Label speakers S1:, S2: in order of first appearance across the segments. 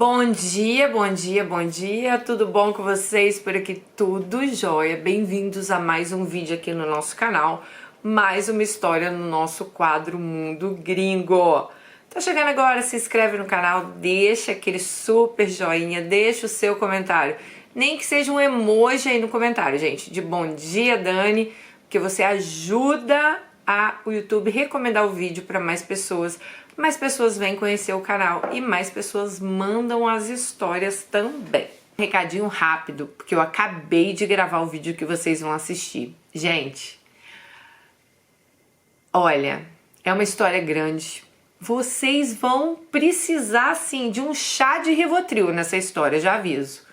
S1: Bom dia, bom dia, bom dia, tudo bom com vocês? Por aqui tudo jóia, bem-vindos a mais um vídeo aqui no nosso canal, mais uma história no nosso quadro Mundo Gringo. Tá chegando agora, se inscreve no canal, deixa aquele super joinha, deixa o seu comentário, nem que seja um emoji aí no comentário, gente, de bom dia, Dani, porque você ajuda o YouTube recomendar o vídeo para mais pessoas vêm conhecer o canal e mais pessoas mandam as histórias também. Recadinho rápido, porque eu acabei de gravar o vídeo que vocês vão assistir. Gente, olha, é uma história grande. Vocês vão precisar, sim, de um chá de Rivotril nessa história, já aviso.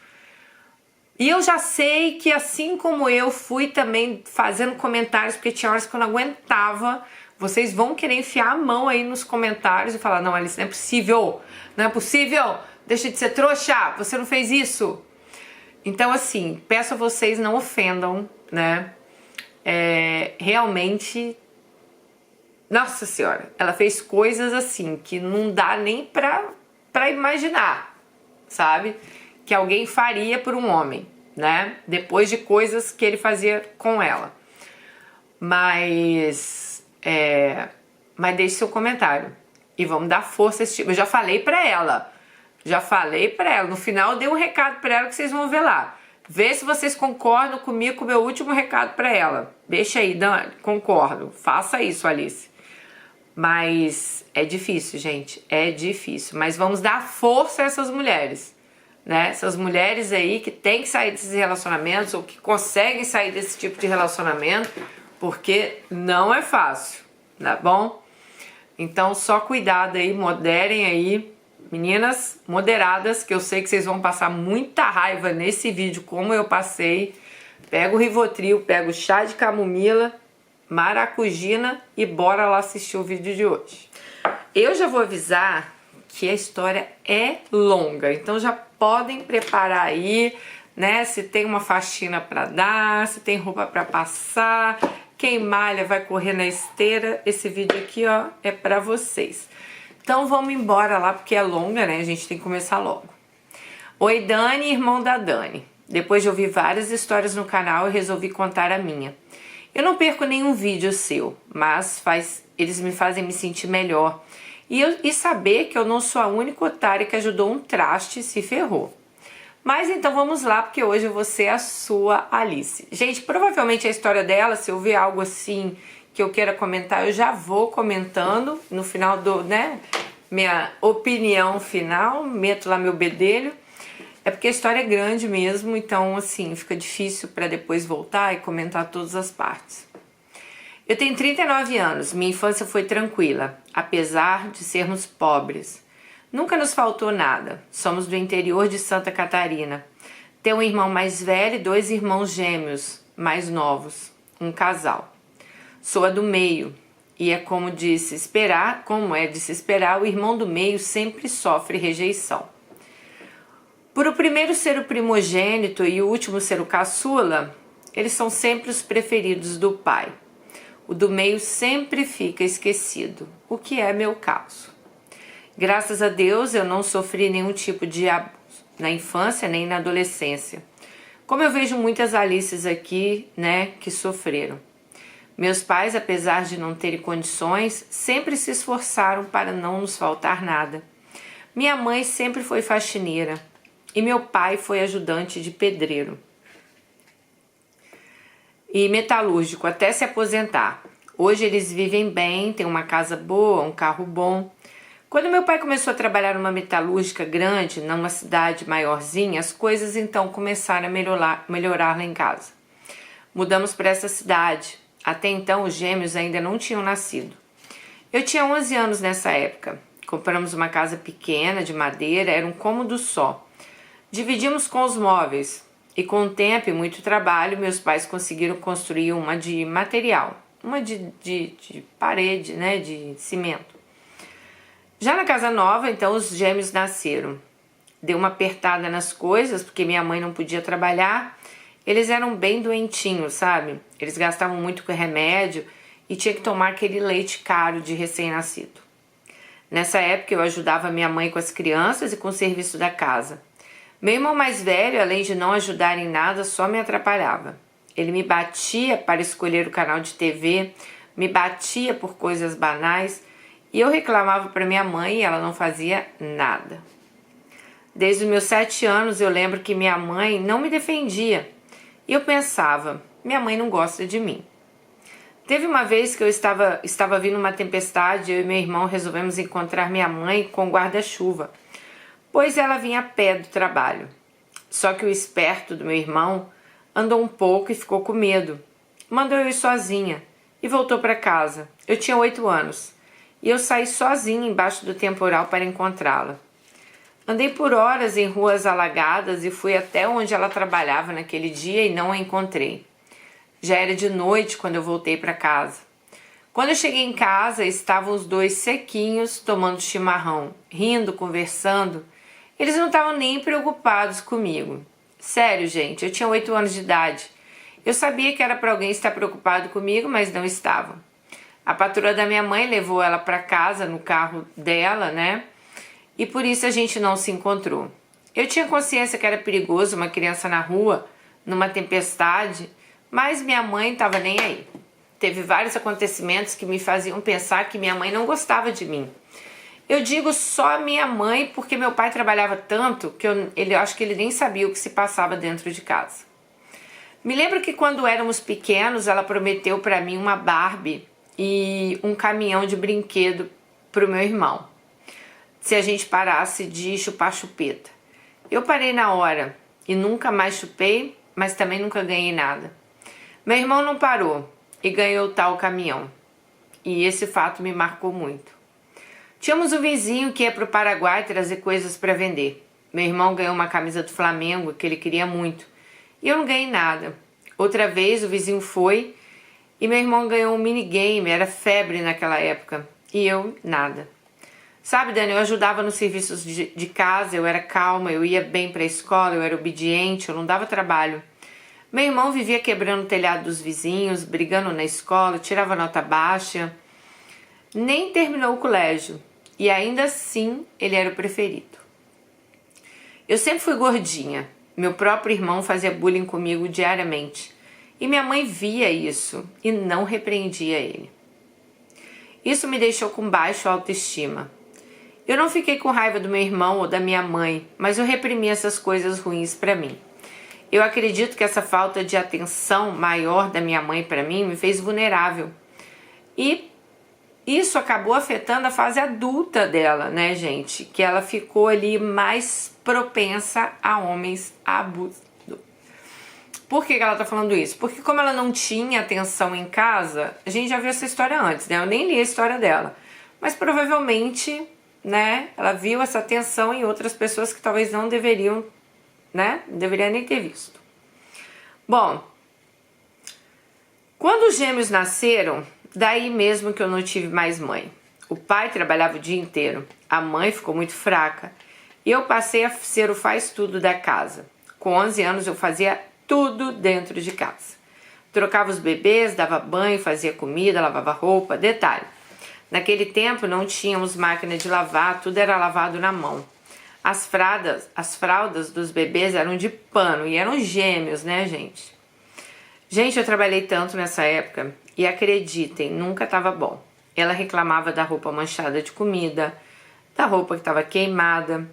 S1: E eu já sei que, assim como eu fui também fazendo comentários, porque tinha horas que eu não aguentava, vocês vão querer enfiar a mão aí nos comentários e falar: não, Alice, não é possível, não é possível, deixa de ser trouxa, você não fez isso. Então, assim, peço a vocês, não ofendam, né? Realmente, nossa senhora, ela fez coisas assim que não dá nem pra imaginar, sabe? Que alguém faria por um homem, né? Depois de coisas que ele fazia com ela. Mas deixe seu comentário e vamos dar força a esse tipo. Eu já falei pra ela, no final eu dei um recado pra ela que vocês vão ver lá. Vê se vocês concordam comigo com o meu último recado pra ela. Deixa aí, Dani, concordo, faça isso, Alice. Mas é difícil, gente, é difícil. Mas vamos dar força a essas mulheres, né? Essas mulheres aí que tem que sair desses relacionamentos ou que conseguem sair desse tipo de relacionamento, porque não é fácil, tá bom? Então só cuidado aí, moderem aí, meninas moderadas, que eu sei que vocês vão passar muita raiva nesse vídeo como eu passei. Pega o Rivotril, pega o chá de camomila, maracujina e bora lá assistir o vídeo de hoje. Eu já vou avisar que a história é longa, então já podem preparar aí, né? Se tem uma faxina para dar, se tem roupa para passar, quem malha vai correr na esteira, esse vídeo aqui, ó, é para vocês. Então vamos embora lá, porque é longa, né? A gente tem que começar logo. Oi, Dani, irmão da Dani. Depois de ouvir várias histórias no canal, eu resolvi contar a minha. Eu não perco nenhum vídeo seu, mas eles me fazem me sentir melhor. E saber que eu não sou a única otária que ajudou um traste e se ferrou. Mas então vamos lá, porque hoje eu vou ser a sua Alice. Gente, provavelmente a história dela, se eu ver algo assim que eu queira comentar, eu já vou comentando no final minha opinião final, meto lá meu bedelho. É porque a história é grande mesmo, então assim, fica difícil para depois voltar e comentar todas as partes. Eu tenho 39 anos, minha infância foi tranquila, apesar de sermos pobres. Nunca nos faltou nada, somos do interior de Santa Catarina. Tenho um irmão mais velho e 2 irmãos gêmeos mais novos, um casal. Sou a do meio e como é de se esperar, o irmão do meio sempre sofre rejeição. Por o primeiro ser o primogênito e o último ser o caçula, eles são sempre os preferidos do pai. O do meio sempre fica esquecido, o que é meu caso. Graças a Deus eu não sofri nenhum tipo de abuso na infância nem na adolescência. Como eu vejo muitas Alices aqui, né, que sofreram. Meus pais, apesar de não terem condições, sempre se esforçaram para não nos faltar nada. Minha mãe sempre foi faxineira e meu pai foi ajudante de pedreiro e metalúrgico até se aposentar. Hoje eles vivem bem, têm uma casa boa, um carro bom. Quando meu pai começou a trabalhar numa metalúrgica grande, numa cidade maiorzinha, as coisas então começaram a melhorar lá em casa. Mudamos para essa cidade. Até então os gêmeos ainda não tinham nascido. Eu tinha 11 anos nessa época. Compramos uma casa pequena de madeira, era um cômodo só. Dividimos com os móveis e com o tempo e muito trabalho, meus pais conseguiram construir uma de material, uma de parede, né, de cimento. Já na casa nova, então, os gêmeos nasceram. Deu uma apertada nas coisas, porque minha mãe não podia trabalhar. Eles eram bem doentinhos, sabe? Eles gastavam muito com remédio e tinha que tomar aquele leite caro de recém-nascido. Nessa época eu ajudava minha mãe com as crianças e com o serviço da casa. Meu irmão mais velho, além de não ajudar em nada, só me atrapalhava. Ele me batia para escolher o canal de TV, me batia por coisas banais e eu reclamava para minha mãe e ela não fazia nada. Desde os meus 7 anos eu lembro que minha mãe não me defendia e eu pensava, minha mãe não gosta de mim. Teve uma vez que eu estava vindo uma tempestade, eu e meu irmão resolvemos encontrar minha mãe com guarda-chuva, pois ela vinha a pé do trabalho. Só que o esperto do meu irmão andou um pouco e ficou com medo. Mandou eu ir sozinha e voltou para casa. Eu tinha 8 anos e eu saí sozinha embaixo do temporal para encontrá-la. Andei por horas em ruas alagadas e fui até onde ela trabalhava naquele dia e não a encontrei. Já era de noite quando eu voltei para casa. Quando eu cheguei em casa, estavam os dois sequinhos tomando chimarrão, rindo, conversando. Eles não estavam nem preocupados comigo. Sério, gente, eu tinha 8 anos de idade. Eu sabia que era para alguém estar preocupado comigo, mas não estavam. A patroa da minha mãe levou ela para casa no carro dela, né? E por isso a gente não se encontrou. Eu tinha consciência que era perigoso uma criança na rua, numa tempestade, mas minha mãe estava nem aí. Teve vários acontecimentos que me faziam pensar que minha mãe não gostava de mim. Eu digo só minha mãe porque meu pai trabalhava tanto que eu acho que ele nem sabia o que se passava dentro de casa. Me lembro que quando éramos pequenos ela prometeu para mim uma Barbie e um caminhão de brinquedo para o meu irmão, se a gente parasse de chupar chupeta. Eu parei na hora e nunca mais chupei, mas também nunca ganhei nada. Meu irmão não parou e ganhou o tal caminhão. E esse fato me marcou muito. Tínhamos um vizinho que ia para o Paraguai trazer coisas para vender. Meu irmão ganhou uma camisa do Flamengo que ele queria muito. E eu não ganhei nada. Outra vez o vizinho foi e meu irmão ganhou um minigame, era febre naquela época. E eu nada. Sabe, Dani, eu ajudava nos serviços de casa, eu era calma, eu ia bem para a escola, eu era obediente, eu não dava trabalho. Meu irmão vivia quebrando o telhado dos vizinhos, brigando na escola, tirava nota baixa. Nem terminou o colégio. E ainda assim, ele era o preferido. Eu sempre fui gordinha. Meu próprio irmão fazia bullying comigo diariamente. E minha mãe via isso e não repreendia ele. Isso me deixou com baixa autoestima. Eu não fiquei com raiva do meu irmão ou da minha mãe, mas eu reprimi essas coisas ruins para mim. Eu acredito que essa falta de atenção maior da minha mãe para mim me fez vulnerável. E isso acabou afetando a fase adulta dela, né, gente? Que ela ficou ali mais propensa a homens abusados. Por que ela tá falando isso? Porque como ela não tinha atenção em casa, a gente já viu essa história antes, né? Eu nem li a história dela. Mas provavelmente, né, ela viu essa atenção em outras pessoas que talvez não deveriam, né? Não deveria nem ter visto. Bom, quando os gêmeos nasceram, daí mesmo que eu não tive mais mãe. O pai trabalhava o dia inteiro, a mãe ficou muito fraca e eu passei a ser o faz-tudo da casa. Com 11 anos eu fazia tudo dentro de casa. Trocava os bebês, dava banho, fazia comida, lavava roupa. Detalhe, naquele tempo não tínhamos máquina de lavar, tudo era lavado na mão. As fraldas dos bebês eram de pano e eram gêmeos, né, gente? Gente, eu trabalhei tanto nessa época e acreditem, nunca estava bom. Ela reclamava da roupa manchada de comida, da roupa que estava queimada.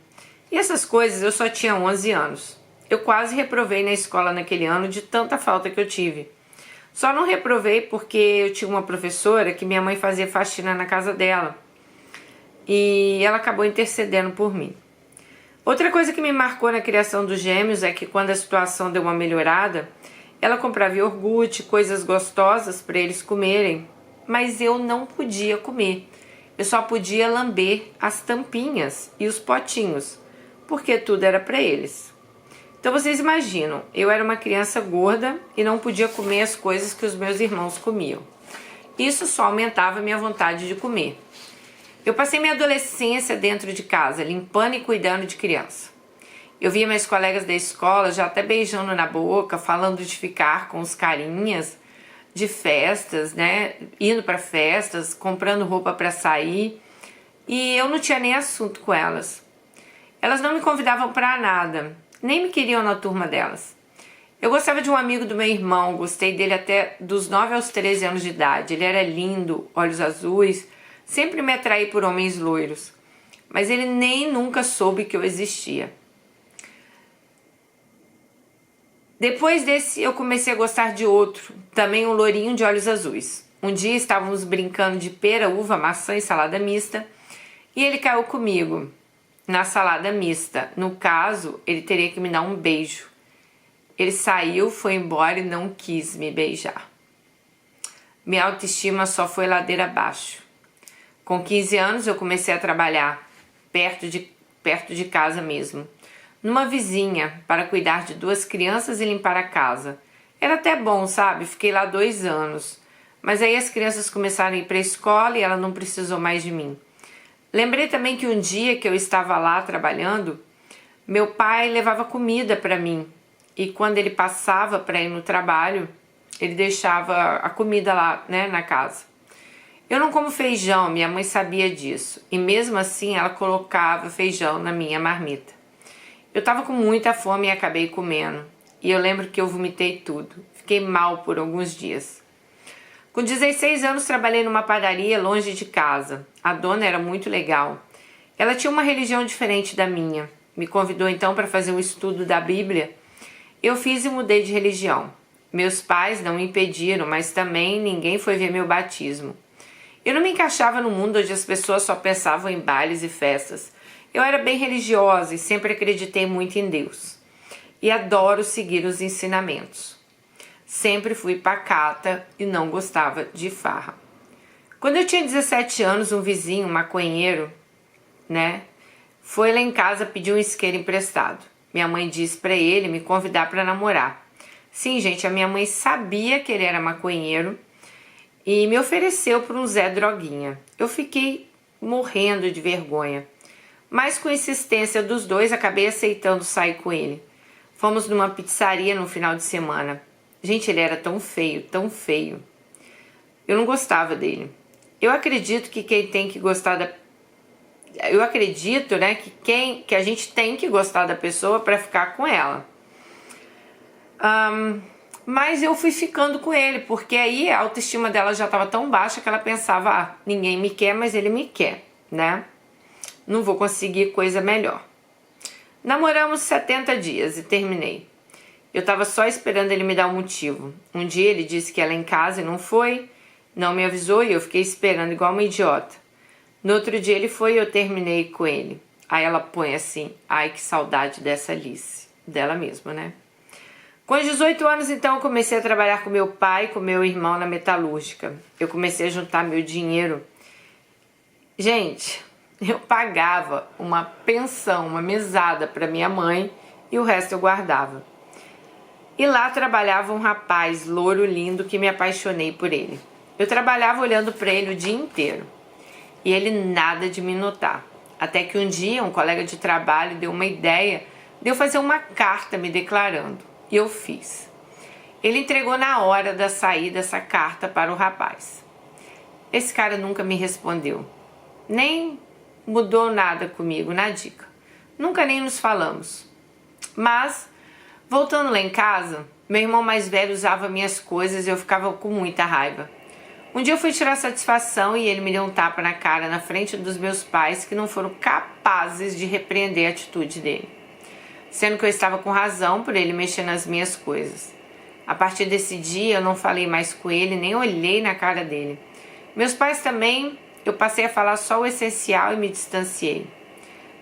S1: E essas coisas eu só tinha 11 anos. Eu quase reprovei na escola naquele ano de tanta falta que eu tive. Só não reprovei porque eu tinha uma professora que minha mãe fazia faxina na casa dela. E ela acabou intercedendo por mim. Outra coisa que me marcou na criação dos gêmeos é que quando a situação deu uma melhorada, ela comprava iogurte, coisas gostosas para eles comerem, mas eu não podia comer. Eu só podia lamber as tampinhas e os potinhos, porque tudo era para eles. Então vocês imaginam, eu era uma criança gorda e não podia comer as coisas que os meus irmãos comiam. Isso só aumentava a minha vontade de comer. Eu passei minha adolescência dentro de casa, limpando e cuidando de criança. Eu via meus colegas da escola já até beijando na boca, falando de ficar com os carinhas de festas, né? Indo para festas, comprando roupa para sair. e eu não tinha nem assunto com elas. Elas não me convidavam para nada, nem me queriam na turma delas. Eu gostava de um amigo do meu irmão, gostei dele até dos 9 aos 13 anos de idade. Ele era lindo, olhos azuis, sempre me atraí por homens loiros, mas ele nem nunca soube que eu existia. Depois desse, eu comecei a gostar de outro, também um lourinho de olhos azuis. Um dia estávamos brincando de pera, uva, maçã e salada mista, e ele caiu comigo na salada mista. No caso, ele teria que me dar um beijo. Ele saiu, foi embora e não quis me beijar. Minha autoestima só foi ladeira abaixo. Com 15 anos eu comecei a trabalhar perto de casa mesmo, numa vizinha, para cuidar de 2 crianças e limpar a casa. Era até bom, sabe? Fiquei lá 2 anos. Mas aí as crianças começaram a ir para a escola e ela não precisou mais de mim. Lembrei também que um dia que eu estava lá trabalhando, meu pai levava comida para mim. E quando ele passava para ir no trabalho, ele deixava a comida lá, né, na casa. Eu não como feijão, minha mãe sabia disso. E mesmo assim ela colocava feijão na minha marmita. Eu estava com muita fome e acabei comendo. E eu lembro que eu vomitei tudo. Fiquei mal por alguns dias. Com 16 anos trabalhei numa padaria longe de casa. A dona era muito legal. Ela tinha uma religião diferente da minha. Me convidou então para fazer um estudo da Bíblia. Eu fiz e mudei de religião. Meus pais não me impediram, mas também ninguém foi ver meu batismo. Eu não me encaixava no mundo onde as pessoas só pensavam em bailes e festas. Eu era bem religiosa e sempre acreditei muito em Deus. E adoro seguir os ensinamentos. Sempre fui pacata e não gostava de farra. Quando eu tinha 17 anos, um vizinho, um maconheiro, foi lá em casa pedir um isqueiro emprestado. Minha mãe disse para ele me convidar para namorar. Sim, gente, a minha mãe sabia que ele era maconheiro e me ofereceu para um Zé Droguinha. Eu fiquei morrendo de vergonha, mas com insistência dos dois acabei aceitando sair com ele. Fomos numa pizzaria no final de semana. Gente, ele era tão feio, tão feio. Eu não gostava dele. Eu acredito que quem tem que gostar da... Eu acredito, que a gente tem que gostar da pessoa para ficar com ela. Mas eu fui ficando com ele, porque aí a autoestima dela já estava tão baixa que ela pensava, ninguém me quer, mas ele me quer, Não vou conseguir coisa melhor. Namoramos 70 dias e terminei. Eu estava só esperando ele me dar um motivo. Um dia ele disse que ia lá em casa e não foi, não me avisou e eu fiquei esperando igual uma idiota. No outro dia ele foi e eu terminei com ele. Aí ela põe assim, ai que saudade dessa Alice, dela mesma, Com 18 anos então eu comecei a trabalhar com meu pai e com meu irmão na metalúrgica. Eu comecei a juntar meu dinheiro. Gente, eu pagava uma pensão, uma mesada para minha mãe e o resto eu guardava. E lá trabalhava um rapaz louro lindo que me apaixonei por ele. Eu trabalhava olhando para ele o dia inteiro. E ele nada de me notar. Até que um dia um colega de trabalho deu uma ideia de eu fazer uma carta me declarando. E eu fiz. Ele entregou na hora da saída essa carta para o rapaz. Esse cara nunca me respondeu. Nem mudou nada comigo na dica. Nunca nem nos falamos. Mas, voltando lá em casa, meu irmão mais velho usava minhas coisas e eu ficava com muita raiva. Um dia eu fui tirar satisfação e ele me deu um tapa na cara na frente dos meus pais que não foram capazes de repreender a atitude dele. Sendo que eu estava com razão por ele mexer nas minhas coisas. A partir desse dia eu não falei mais com ele, nem olhei na cara dele. Meus pais também, eu passei a falar só o essencial e me distanciei.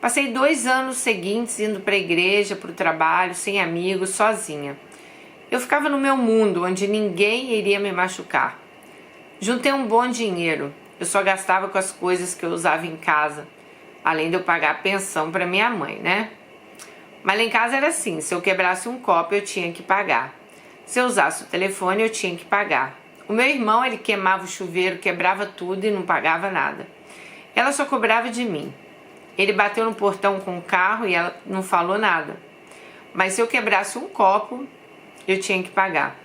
S1: Passei 2 anos seguintes indo para a igreja, para o trabalho, sem amigos, sozinha. Eu ficava no meu mundo, onde ninguém iria me machucar. Juntei um bom dinheiro, eu só gastava com as coisas que eu usava em casa, além de eu pagar a pensão para minha mãe, Mas lá em casa era assim, se eu quebrasse um copo eu tinha que pagar. Se eu usasse o telefone eu tinha que pagar. O meu irmão, ele queimava o chuveiro, quebrava tudo e não pagava nada. Ela só cobrava de mim. Ele bateu no portão com o carro e ela não falou nada. Mas se eu quebrasse um copo, eu tinha que pagar.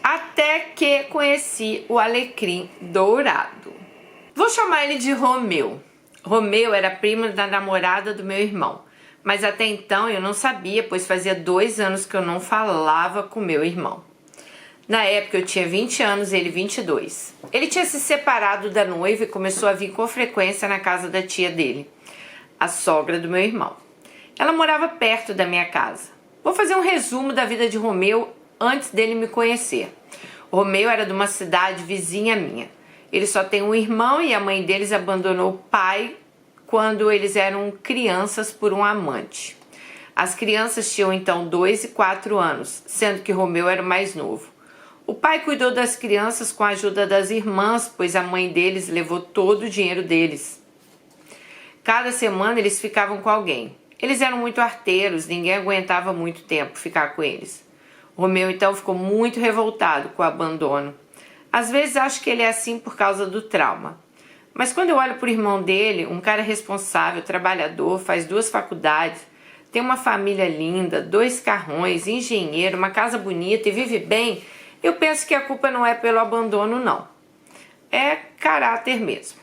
S1: Até que conheci o alecrim dourado. Vou chamar ele de Romeu. Romeu era primo da namorada do meu irmão, mas até então eu não sabia, pois fazia 2 anos que eu não falava com meu irmão. Na época eu tinha 20 anos e ele 22. Ele tinha se separado da noiva e começou a vir com frequência na casa da tia dele, a sogra do meu irmão. Ela morava perto da minha casa. Vou fazer um resumo da vida de Romeu antes dele me conhecer. O Romeu era de uma cidade vizinha minha. Ele só tem um irmão e a mãe deles abandonou o pai quando eles eram crianças por um amante. As crianças tinham então 2 e 4 anos, sendo que Romeu era o mais novo. O pai cuidou das crianças com a ajuda das irmãs, pois a mãe deles levou todo o dinheiro deles. Cada semana eles ficavam com alguém. Eles eram muito arteiros, ninguém aguentava muito tempo ficar com eles. Romeu então ficou muito revoltado com o abandono. Às vezes acho que ele é assim por causa do trauma. Mas quando eu olho para o irmão dele, um cara responsável, trabalhador, faz 2 faculdades, tem uma família linda, 2 carrões, engenheiro, uma casa bonita e vive bem, eu penso que a culpa não é pelo abandono, não. É caráter mesmo.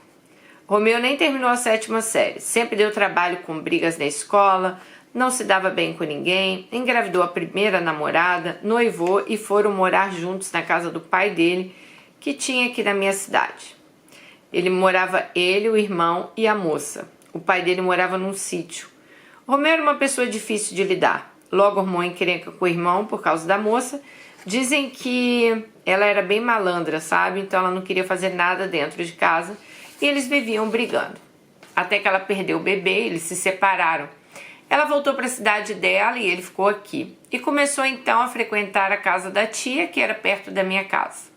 S1: Romeu nem terminou a 7ª série, sempre deu trabalho com brigas na escola, não se dava bem com ninguém, engravidou a primeira namorada, noivou e foram morar juntos na casa do pai dele, que tinha aqui na minha cidade. Ele, o irmão e a moça. O pai dele morava num sítio. Romeu era uma pessoa difícil de lidar. Logo arrumou encrenca com o irmão por causa da moça. Dizem que ela era bem malandra, sabe? Então ela não queria fazer nada dentro de casa e eles viviam brigando. Até que ela perdeu o bebê, eles se separaram. Ela voltou para a cidade dela e ele ficou aqui. E começou então a frequentar a casa da tia, que era perto da minha casa.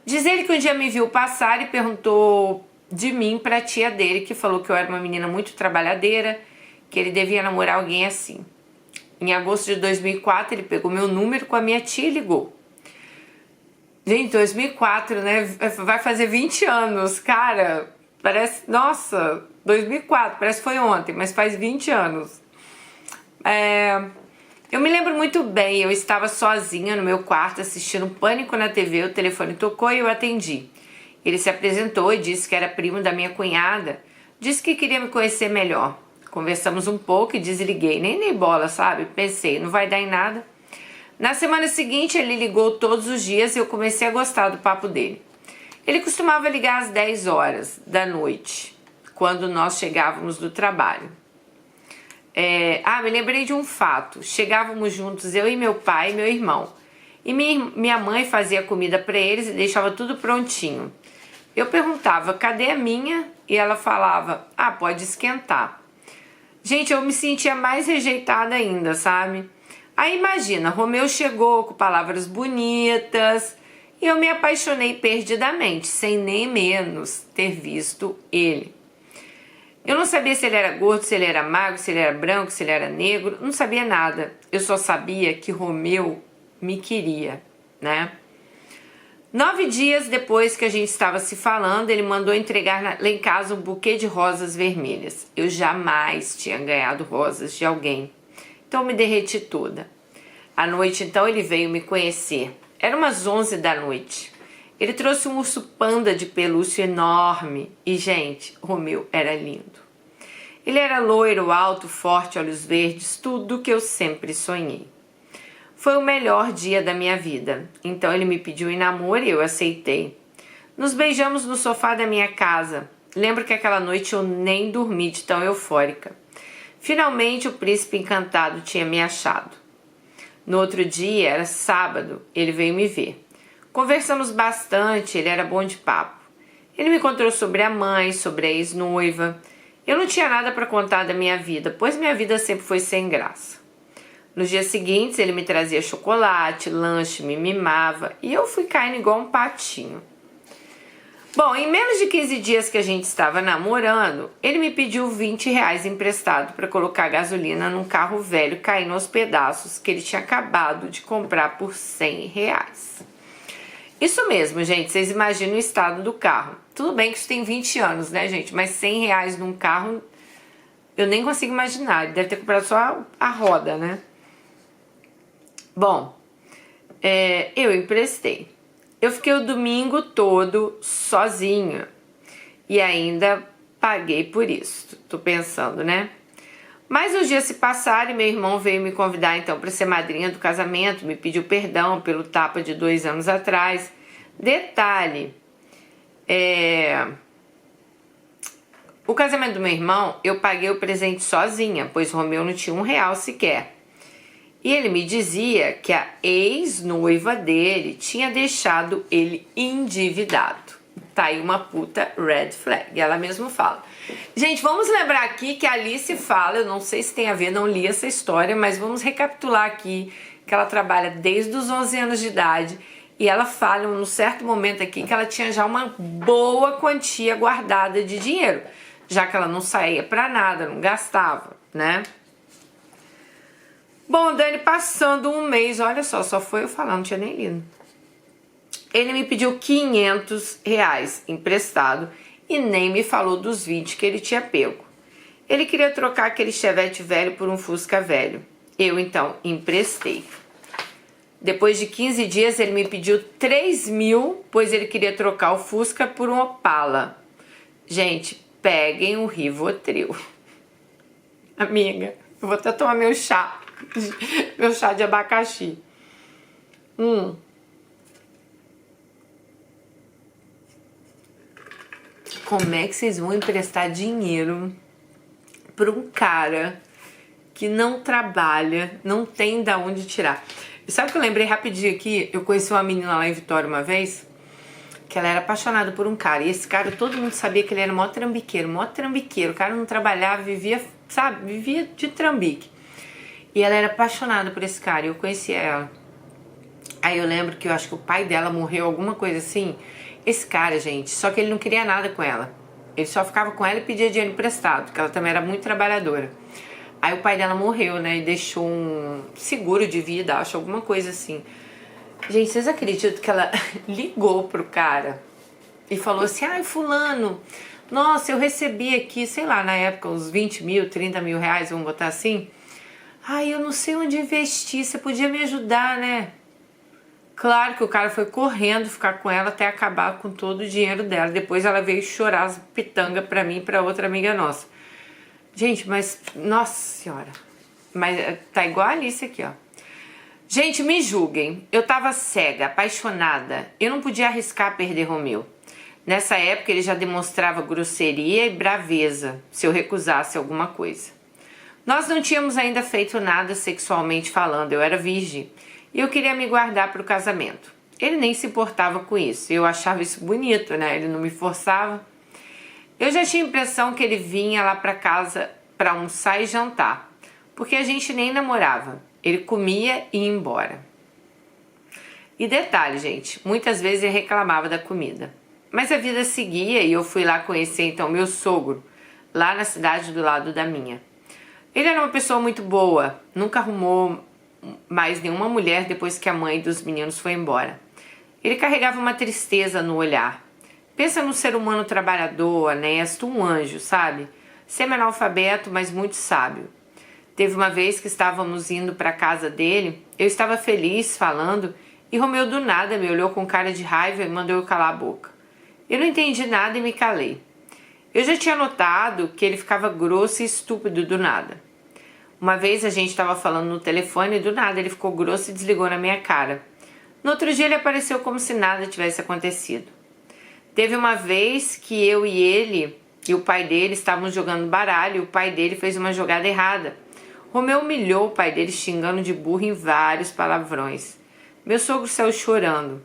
S1: Diz ele que um dia me viu passar e perguntou de mim para a tia dele, que falou que eu era uma menina muito trabalhadeira, que ele devia namorar alguém assim. Em agosto de 2004, ele pegou meu número com a minha tia e ligou. Gente, 2004, né? Vai fazer 20 anos, cara. Parece, nossa, 2004, parece que foi ontem, mas faz 20 anos. Eu me lembro muito bem, eu estava sozinha no meu quarto assistindo Pânico na TV, o telefone tocou e eu atendi. Ele se apresentou e disse que era primo da minha cunhada, disse que queria me conhecer melhor. Conversamos um pouco e desliguei, nem dei bola, sabe? Pensei, não vai dar em nada. Na semana seguinte ele ligou todos os dias e eu comecei a gostar do papo dele. Ele costumava ligar às 10 horas da noite, quando nós chegávamos do trabalho. Me lembrei de um fato. Chegávamos juntos, eu e meu pai e meu irmão. E minha mãe fazia comida para eles e deixava tudo prontinho. Eu perguntava, cadê a minha? E ela falava, pode esquentar. Gente, eu me sentia mais rejeitada ainda, sabe? Aí imagina, Romeu chegou com palavras bonitas e eu me apaixonei perdidamente, sem nem menos ter visto ele. Eu não sabia se ele era gordo, se ele era magro, se ele era branco, se ele era negro, não sabia nada. Eu só sabia que Romeu me queria, né? 9 dias depois que a gente estava se falando, ele mandou entregar lá em casa um buquê de rosas vermelhas. Eu jamais tinha ganhado rosas de alguém, então me derreti toda. À noite, então, ele veio me conhecer. Era umas 11 da noite. Ele trouxe um urso panda de pelúcia enorme. E, gente, Romeu era lindo. Ele era loiro, alto, forte, olhos verdes, tudo que eu sempre sonhei. Foi o melhor dia da minha vida. Então ele me pediu em namoro e eu aceitei. Nos beijamos no sofá da minha casa. Lembro que aquela noite eu nem dormi de tão eufórica. Finalmente o príncipe encantado tinha me achado. No outro dia, era sábado, ele veio me ver. Conversamos bastante, ele era bom de papo. Ele me contou sobre a mãe, sobre a ex-noiva. Eu não tinha nada para contar da minha vida, pois minha vida sempre foi sem graça. Nos dias seguintes, ele me trazia chocolate, lanche, me mimava e eu fui caindo igual um patinho. Bom, em menos de 15 dias que a gente estava namorando, ele me pediu R$ 20 emprestado para colocar gasolina num carro velho caindo aos pedaços que ele tinha acabado de comprar por R$ 100. Isso mesmo, gente, vocês imaginam o estado do carro. Tudo bem que isso tem 20 anos, né, gente? Mas R$ 100 num carro, eu nem consigo imaginar. Ele deve ter comprado só a roda, né? Bom, eu emprestei. Eu fiquei o domingo todo sozinha e ainda paguei por isso. Tô pensando, né? Mas os dias se passaram e meu irmão veio me convidar então para ser madrinha do casamento, me pediu perdão pelo tapa de 2 anos atrás. Detalhe, o casamento do meu irmão eu paguei o presente sozinha, pois Romeu não tinha R$1 sequer. E ele me dizia que a ex-noiva dele tinha deixado ele endividado. Tá aí uma puta red flag. Ela mesma fala. Gente, vamos lembrar aqui que a Alice fala, eu não sei se tem a ver, não li essa história, mas vamos recapitular aqui que ela trabalha desde os 11 anos de idade e ela fala num certo momento aqui que ela tinha já uma boa quantia guardada de dinheiro, já que ela não saía pra nada, não gastava, né? Bom, Dani, passando um mês, olha só foi eu falar, não tinha nem lido. Ele me pediu R$500 emprestado e nem me falou dos 20 que ele tinha pego. Ele queria trocar aquele Chevette velho por um Fusca velho. Eu, então, emprestei. Depois de 15 dias, ele me pediu 3.000, pois ele queria trocar o Fusca por um Opala. Gente, peguem o Rivotril. Amiga, eu vou até tomar meu chá de abacaxi. Como é que vocês vão emprestar dinheiro para um cara que não trabalha, não tem da onde tirar? E sabe o que eu lembrei rapidinho aqui? Eu conheci uma menina lá em Vitória uma vez, que ela era apaixonada por um cara. E esse cara, todo mundo sabia que ele era mó trambiqueiro. O cara não trabalhava, vivia, sabe, vivia de trambique. E ela era apaixonada por esse cara, e eu conhecia ela. Aí eu lembro que eu acho que o pai dela morreu, alguma coisa assim. Esse cara, gente, só que ele não queria nada com ela. Ele só ficava com ela e pedia dinheiro emprestado, porque ela também era muito trabalhadora. Aí o pai dela morreu, né, e deixou um seguro de vida, acho, alguma coisa assim. Gente, vocês acreditam que ela ligou pro cara e falou assim, ai, fulano, nossa, eu recebi aqui, sei lá, na época, uns 20 mil, 30 mil reais, vamos botar assim. Ai, eu não sei onde investir, você podia me ajudar, né? Claro que o cara foi correndo ficar com ela até acabar com todo o dinheiro dela. Depois ela veio chorar as pitanga pra mim e pra outra amiga nossa. Gente, mas, nossa senhora. Mas tá igual a Alice aqui, ó. Gente, me julguem. Eu tava cega, apaixonada. Eu não podia arriscar perder Romeu. Nessa época ele já demonstrava grosseria e braveza se eu recusasse alguma coisa. Nós não tínhamos ainda feito nada sexualmente falando, eu era virgem. E eu queria me guardar para o casamento. Ele nem se importava com isso. Eu achava isso bonito, né? Ele não me forçava. Eu já tinha a impressão que ele vinha lá para casa para almoçar e jantar. Porque a gente nem namorava. Ele comia e ia embora. E detalhe, gente. Muitas vezes ele reclamava da comida. Mas a vida seguia e eu fui lá conhecer então meu sogro. Lá na cidade do lado da minha. Ele era uma pessoa muito boa. Nunca arrumou mais nenhuma mulher depois que a mãe dos meninos foi embora. Ele carregava uma tristeza no olhar. Pensa num ser humano trabalhador, honesto, um anjo, sabe? Semi-analfabeto, mas muito sábio. Teve uma vez que estávamos indo para a casa dele, eu estava feliz, falando, e Romeu do nada me olhou com cara de raiva e mandou eu calar a boca. Eu não entendi nada e me calei. Eu já tinha notado que ele ficava grosso e estúpido do nada. Uma vez a gente estava falando no telefone e do nada ele ficou grosso e desligou na minha cara. No outro dia ele apareceu como se nada tivesse acontecido. Teve uma vez que eu e ele e o pai dele estávamos jogando baralho e o pai dele fez uma jogada errada. Romeu humilhou o pai dele xingando de burro em vários palavrões. Meu sogro saiu chorando.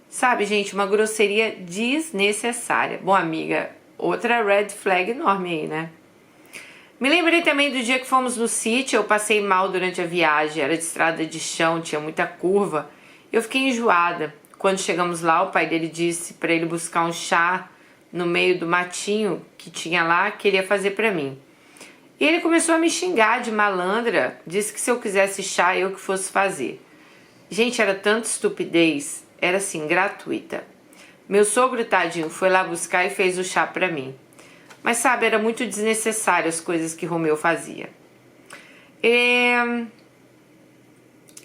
S1: Sabe, gente, uma grosseria desnecessária. Bom, amiga, outra red flag enorme aí, né? Me lembrei também do dia que fomos no sítio, eu passei mal durante a viagem, era de estrada de chão, tinha muita curva. Eu fiquei enjoada. Quando chegamos lá, o pai dele disse para ele buscar um chá no meio do matinho que tinha lá, que ele ia fazer para mim. E ele começou a me xingar de malandra, disse que se eu quisesse chá, eu que fosse fazer. Gente, era tanta estupidez, era assim, gratuita. Meu sogro, tadinho, foi lá buscar e fez o chá para mim. Mas sabe, era muito desnecessário as coisas que Romeu fazia.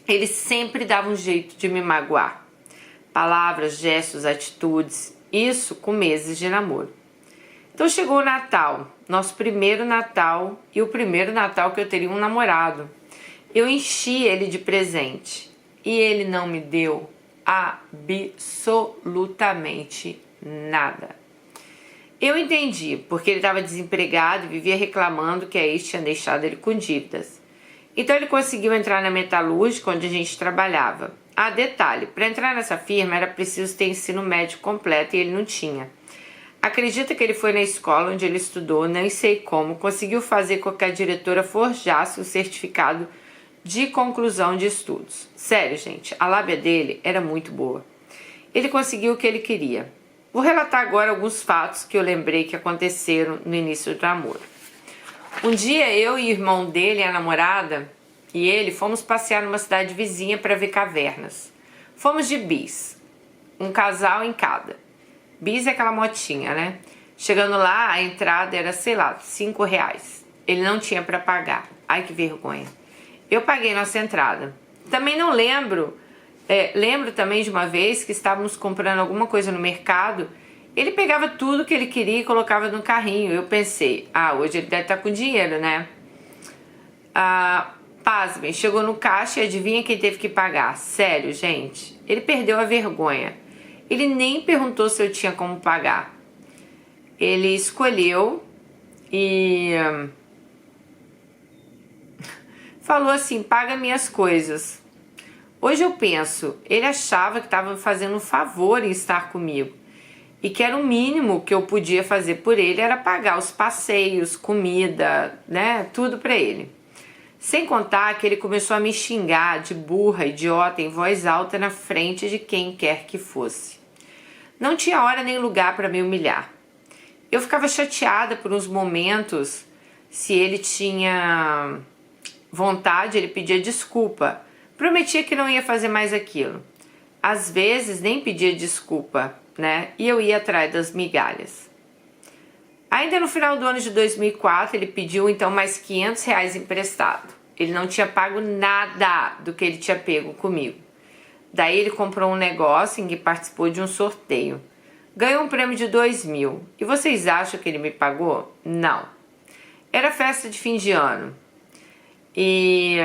S1: ele sempre dava um jeito de me magoar. Palavras, gestos, atitudes, isso com meses de namoro. Então chegou o Natal, nosso primeiro Natal e o primeiro Natal que eu teria um namorado. Eu enchi ele de presente e ele não me deu absolutamente nada. Eu entendi, porque ele estava desempregado e vivia reclamando que a ex tinha deixado ele com dívidas. Então ele conseguiu entrar na metalúrgica onde a gente trabalhava. Ah, detalhe, para entrar nessa firma era preciso ter ensino médio completo e ele não tinha. Acredita que ele foi na escola onde ele estudou, nem sei como, conseguiu fazer com que a diretora forjasse o certificado de conclusão de estudos. Sério, gente, a lábia dele era muito boa. Ele conseguiu o que ele queria. Vou relatar agora alguns fatos que eu lembrei que aconteceram no início do namoro. Um dia eu e o irmão dele, a namorada, e ele fomos passear numa cidade vizinha para ver cavernas. Fomos de bis, um casal em cada. Bis é aquela motinha, né? Chegando lá, a entrada era, sei lá, R$5. Ele não tinha para pagar. Ai, que vergonha. Eu paguei nossa entrada. Também não lembro, lembro também de uma vez que estávamos comprando alguma coisa no mercado. Ele pegava tudo que ele queria e colocava no carrinho. Eu pensei, hoje ele deve estar com dinheiro, né? Pasmem, chegou no caixa e adivinha quem teve que pagar? Sério, gente. Ele perdeu a vergonha. Ele nem perguntou se eu tinha como pagar. Ele escolheu e falou assim, paga minhas coisas. Hoje eu penso, ele achava que estava fazendo um favor em estar comigo. E que era o mínimo que eu podia fazer por ele, era pagar os passeios, comida, né, tudo pra ele. Sem contar que ele começou a me xingar de burra, idiota, em voz alta na frente de quem quer que fosse. Não tinha hora nem lugar para me humilhar. Eu ficava chateada por uns momentos. Se ele tinha vontade, ele pedia desculpa. Prometia que não ia fazer mais aquilo. Às vezes nem pedia desculpa, né? E eu ia atrás das migalhas. Ainda no final do ano de 2004, ele pediu então mais R$500 emprestado. Ele não tinha pago nada do que ele tinha pego comigo. Daí ele comprou um negócio em que participou de um sorteio. Ganhou um prêmio de 2.000. E vocês acham que ele me pagou? Não. Era festa de fim de ano. E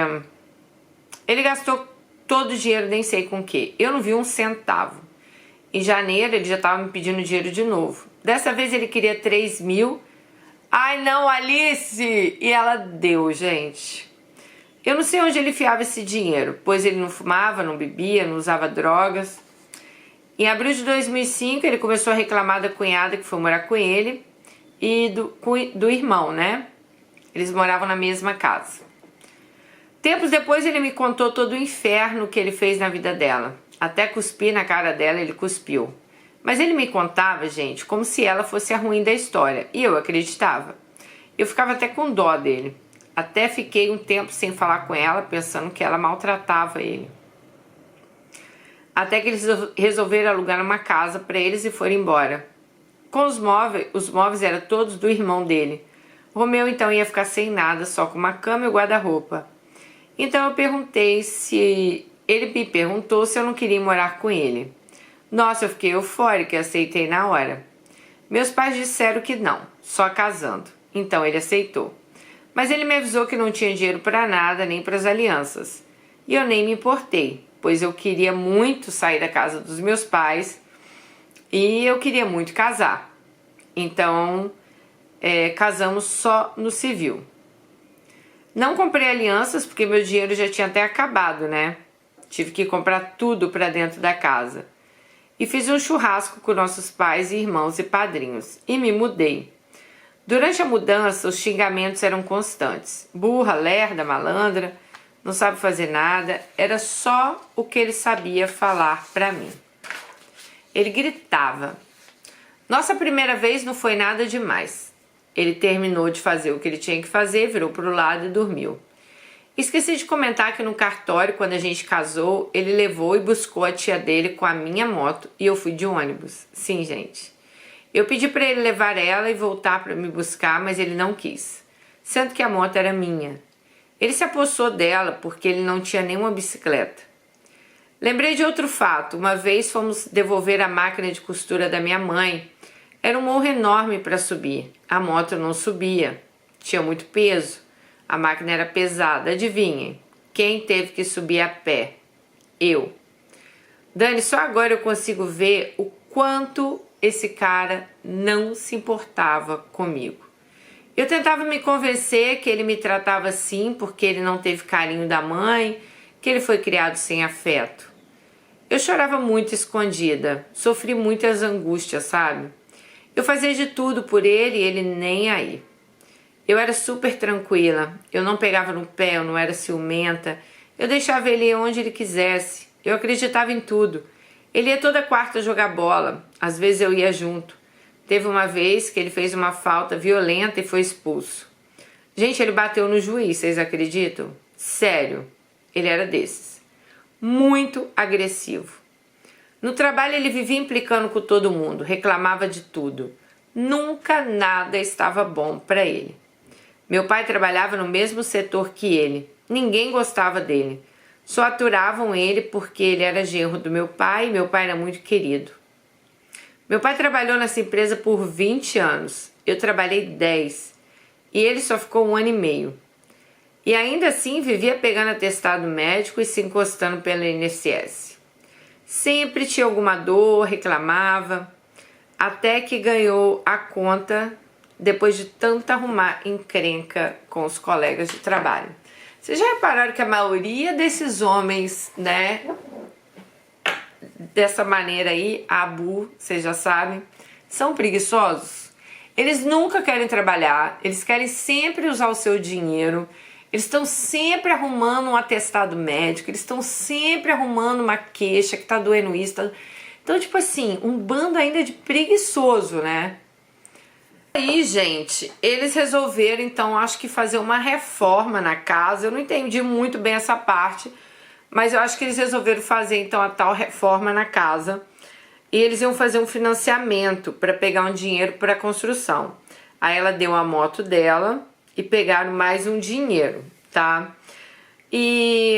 S1: ele gastou todo o dinheiro, nem sei com o que. Eu não vi um centavo. Em janeiro ele já estava me pedindo dinheiro de novo. Dessa vez ele queria 3.000. Ai não, Alice! E ela deu, gente. Eu não sei onde ele enfiava esse dinheiro, pois ele não fumava, não bebia, não usava drogas. Em abril de 2005 ele começou a reclamar da cunhada que foi morar com ele e do irmão, né? Eles moravam na mesma casa. Tempos depois ele me contou todo o inferno que ele fez na vida dela. Até cuspir na cara dela, ele cuspiu. Mas ele me contava, gente, como se ela fosse a ruim da história. E eu acreditava. Eu ficava até com dó dele. Até fiquei um tempo sem falar com ela, pensando que ela maltratava ele. Até que eles resolveram alugar uma casa para eles e foram embora. Com os móveis eram todos do irmão dele. Romeu então ia ficar sem nada, só com uma cama e guarda-roupa. Então eu perguntei se... Ele me perguntou se eu não queria morar com ele. Nossa, eu fiquei eufórica e aceitei na hora. Meus pais disseram que não, só casando. Então ele aceitou. Mas ele me avisou que não tinha dinheiro para nada, nem para as alianças. E eu nem me importei, pois eu queria muito sair da casa dos meus pais e eu queria muito casar. Então, casamos só no civil. Não comprei alianças porque meu dinheiro já tinha até acabado, né? Tive que comprar tudo para dentro da casa. E fiz um churrasco com nossos pais, irmãos e padrinhos. E me mudei. Durante a mudança, os xingamentos eram constantes. Burra, lerda, malandra, não sabe fazer nada. Era só o que ele sabia falar para mim. Ele gritava. Nossa primeira vez não foi nada demais. Ele terminou de fazer o que ele tinha que fazer, virou pro lado e dormiu. Esqueci de comentar que no cartório, quando a gente casou, ele levou e buscou a tia dele com a minha moto e eu fui de ônibus. Sim, gente. Eu pedi para ele levar ela e voltar para me buscar, mas ele não quis, sendo que a moto era minha. Ele se apossou dela porque ele não tinha nenhuma bicicleta. Lembrei de outro fato. Uma vez fomos devolver a máquina de costura da minha mãe. Era um morro enorme para subir. A moto não subia. Tinha muito peso. A máquina era pesada. Adivinhem, quem teve que subir a pé? Eu. Dani, só agora eu consigo ver o quanto esse cara não se importava comigo. Eu tentava me convencer que ele me tratava assim porque ele não teve carinho da mãe, que ele foi criado sem afeto. Eu chorava muito escondida, sofri muitas angústias, sabe? Eu fazia de tudo por ele e ele nem aí. Eu era super tranquila, eu não pegava no pé, eu não era ciumenta, eu deixava ele ir onde ele quisesse, eu acreditava em tudo. Ele ia toda quarta jogar bola, às vezes eu ia junto. Teve uma vez que ele fez uma falta violenta e foi expulso. Gente, ele bateu no juiz, vocês acreditam? Sério, ele era desses. Muito agressivo. No trabalho ele vivia implicando com todo mundo, reclamava de tudo. Nunca nada estava bom para ele. Meu pai trabalhava no mesmo setor que ele. Ninguém gostava dele. Só aturavam ele porque ele era genro do meu pai e meu pai era muito querido. Meu pai trabalhou nessa empresa por 20 anos. Eu trabalhei 10. E ele só ficou 1 ano e meio. E ainda assim vivia pegando atestado médico e se encostando pelo INSS. Sempre tinha alguma dor, reclamava. Até que ganhou a conta depois de tanto arrumar encrenca com os colegas de trabalho. Vocês já repararam que a maioria desses homens, né, dessa maneira aí, abu, vocês já sabem, são preguiçosos? Eles nunca querem trabalhar, eles querem sempre usar o seu dinheiro, eles estão sempre arrumando um atestado médico, eles estão sempre arrumando uma queixa que tá doendo isso. Então, tipo assim, um bando ainda de preguiçoso, né? Aí, gente, eles resolveram, então, acho que fazer uma reforma na casa. Eu não entendi muito bem essa parte, mas eu acho que eles resolveram fazer, então, a tal reforma na casa. E eles iam fazer um financiamento para pegar um dinheiro para a construção. Aí ela deu a moto dela e pegaram mais um dinheiro, tá? E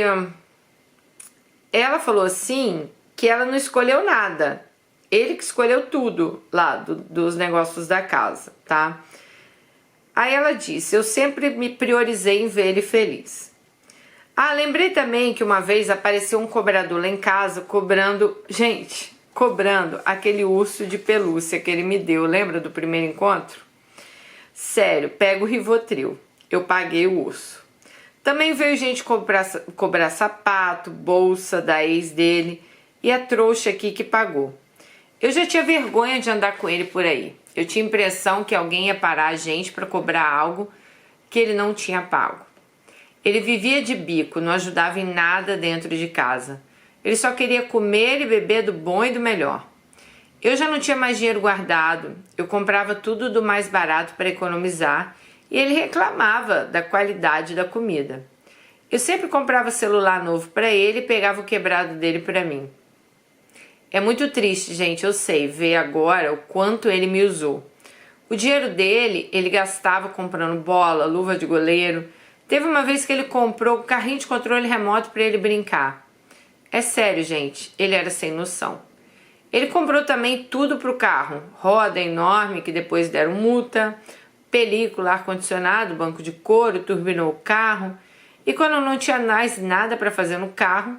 S1: ela falou assim que ela não escolheu nada. Ele que escolheu tudo lá dos negócios da casa, tá? Aí ela disse, eu sempre me priorizei em ver ele feliz. Ah, lembrei também que uma vez apareceu um cobrador lá em casa cobrando aquele urso de pelúcia que ele me deu. Lembra do primeiro encontro? Sério, pega o Rivotril. Eu paguei o urso. Também veio gente cobrar sapato, bolsa da ex dele e a trouxa aqui que pagou. Eu já tinha vergonha de andar com ele por aí. Eu tinha a impressão que alguém ia parar a gente para cobrar algo que ele não tinha pago. Ele vivia de bico, não ajudava em nada dentro de casa. Ele só queria comer e beber do bom e do melhor. Eu já não tinha mais dinheiro guardado, eu comprava tudo do mais barato para economizar e ele reclamava da qualidade da comida. Eu sempre comprava celular novo para ele e pegava o quebrado dele para mim. É muito triste, gente, eu sei, ver agora o quanto ele me usou. O dinheiro dele, ele gastava comprando bola, luva de goleiro. Teve uma vez que ele comprou um carrinho de controle remoto para ele brincar. É sério, gente, ele era sem noção. Ele comprou também tudo pro carro. Roda enorme, que depois deram multa, película, ar-condicionado, banco de couro, turbinou o carro. E quando não tinha mais nada para fazer no carro,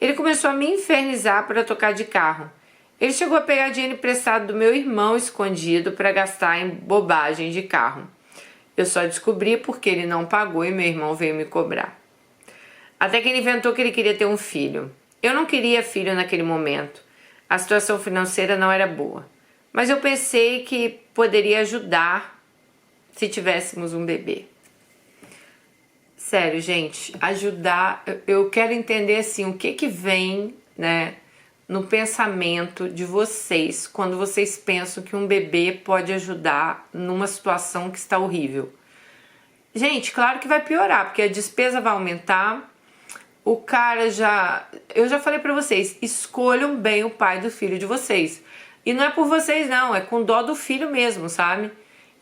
S1: ele começou a me infernizar para tocar de carro. Ele chegou a pegar dinheiro emprestado do meu irmão escondido para gastar em bobagem de carro. Eu só descobri porque ele não pagou e meu irmão veio me cobrar. Até que ele inventou que ele queria ter um filho. Eu não queria filho naquele momento. A situação financeira não era boa. Mas eu pensei que poderia ajudar se tivéssemos um bebê. Sério, gente, ajudar, eu quero entender assim, o que vem, né, no pensamento de vocês, quando vocês pensam que um bebê pode ajudar numa situação que está horrível. Gente, claro que vai piorar, porque a despesa vai aumentar, o cara eu já falei pra vocês, escolham bem o pai do filho de vocês. E não é por vocês não, é com dó do filho mesmo, sabe?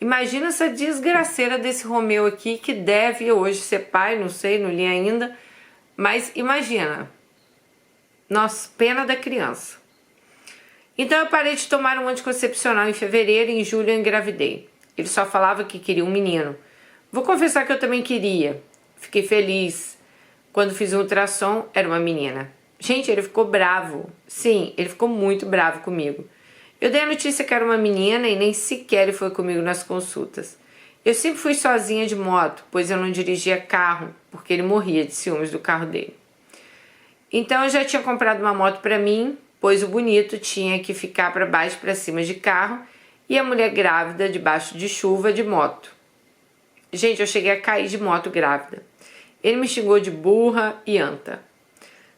S1: Imagina essa desgraceira desse Romeu aqui, que deve hoje ser pai, não sei, não li ainda. Mas imagina. Nossa, pena da criança. Então eu parei de tomar um anticoncepcional em fevereiro e em julho eu engravidei. Ele só falava que queria um menino. Vou confessar que eu também queria. Fiquei feliz. Quando fiz um ultrassom, era uma menina. Gente, ele ficou bravo. Sim, ele ficou muito bravo comigo. Eu dei a notícia que era uma menina e nem sequer ele foi comigo nas consultas. Eu sempre fui sozinha de moto, pois eu não dirigia carro, porque ele morria de ciúmes do carro dele. Então eu já tinha comprado uma moto para mim, pois o bonito tinha que ficar para baixo e para cima de carro e a mulher grávida debaixo de chuva de moto. Gente, eu cheguei a cair de moto grávida. Ele me xingou de burra e anta.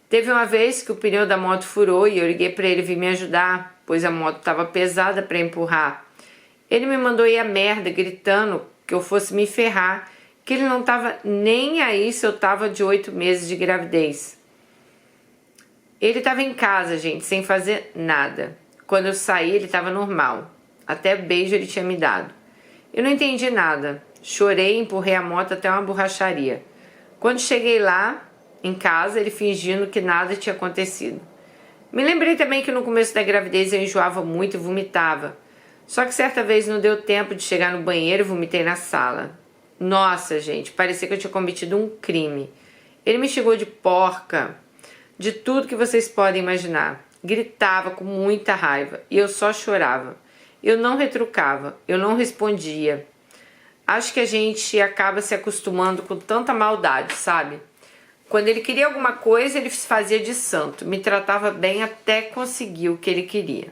S1: Teve uma vez que o pneu da moto furou e eu liguei para ele vir me ajudar, pois a moto estava pesada para empurrar. Ele me mandou ir a merda, gritando que eu fosse me ferrar, que ele não estava nem aí se eu estava de 8 meses de gravidez. Ele estava em casa, gente, sem fazer nada. Quando eu saí, ele estava normal. Até beijo ele tinha me dado. Eu não entendi nada. Chorei e empurrei a moto até uma borracharia. Quando cheguei lá, em casa, ele fingindo que nada tinha acontecido. Me lembrei também que no começo da gravidez eu enjoava muito e vomitava. Só que certa vez não deu tempo de chegar no banheiro e vomitei na sala. Nossa, gente, parecia que eu tinha cometido um crime. Ele me xingou de porca, de tudo que vocês podem imaginar. Gritava com muita raiva e eu só chorava. Eu não retrucava, eu não respondia. Acho que a gente acaba se acostumando com tanta maldade, sabe? Quando ele queria alguma coisa, ele se fazia de santo. Me tratava bem até conseguir o que ele queria.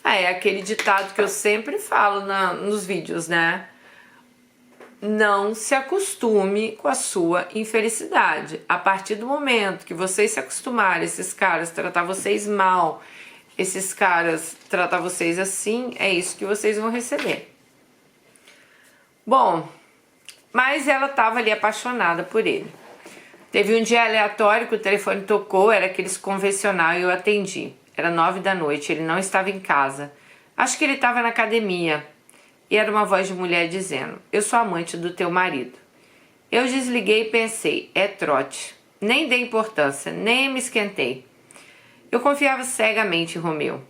S1: É aquele ditado que eu sempre falo nos vídeos, né? Não se acostume com a sua infelicidade. A partir do momento que vocês se acostumarem, esses caras tratar vocês mal, esses caras tratar vocês assim, é isso que vocês vão receber. Bom, mas ela estava ali apaixonada por ele. Teve um dia aleatório que o telefone tocou, era aqueles convencional e eu atendi. Era 9 da noite, ele não estava em casa. Acho que ele estava na academia. E era uma voz de mulher dizendo: eu sou amante do teu marido. Eu desliguei e pensei: é trote. Nem dei importância, nem me esquentei. Eu confiava cegamente em Romeu.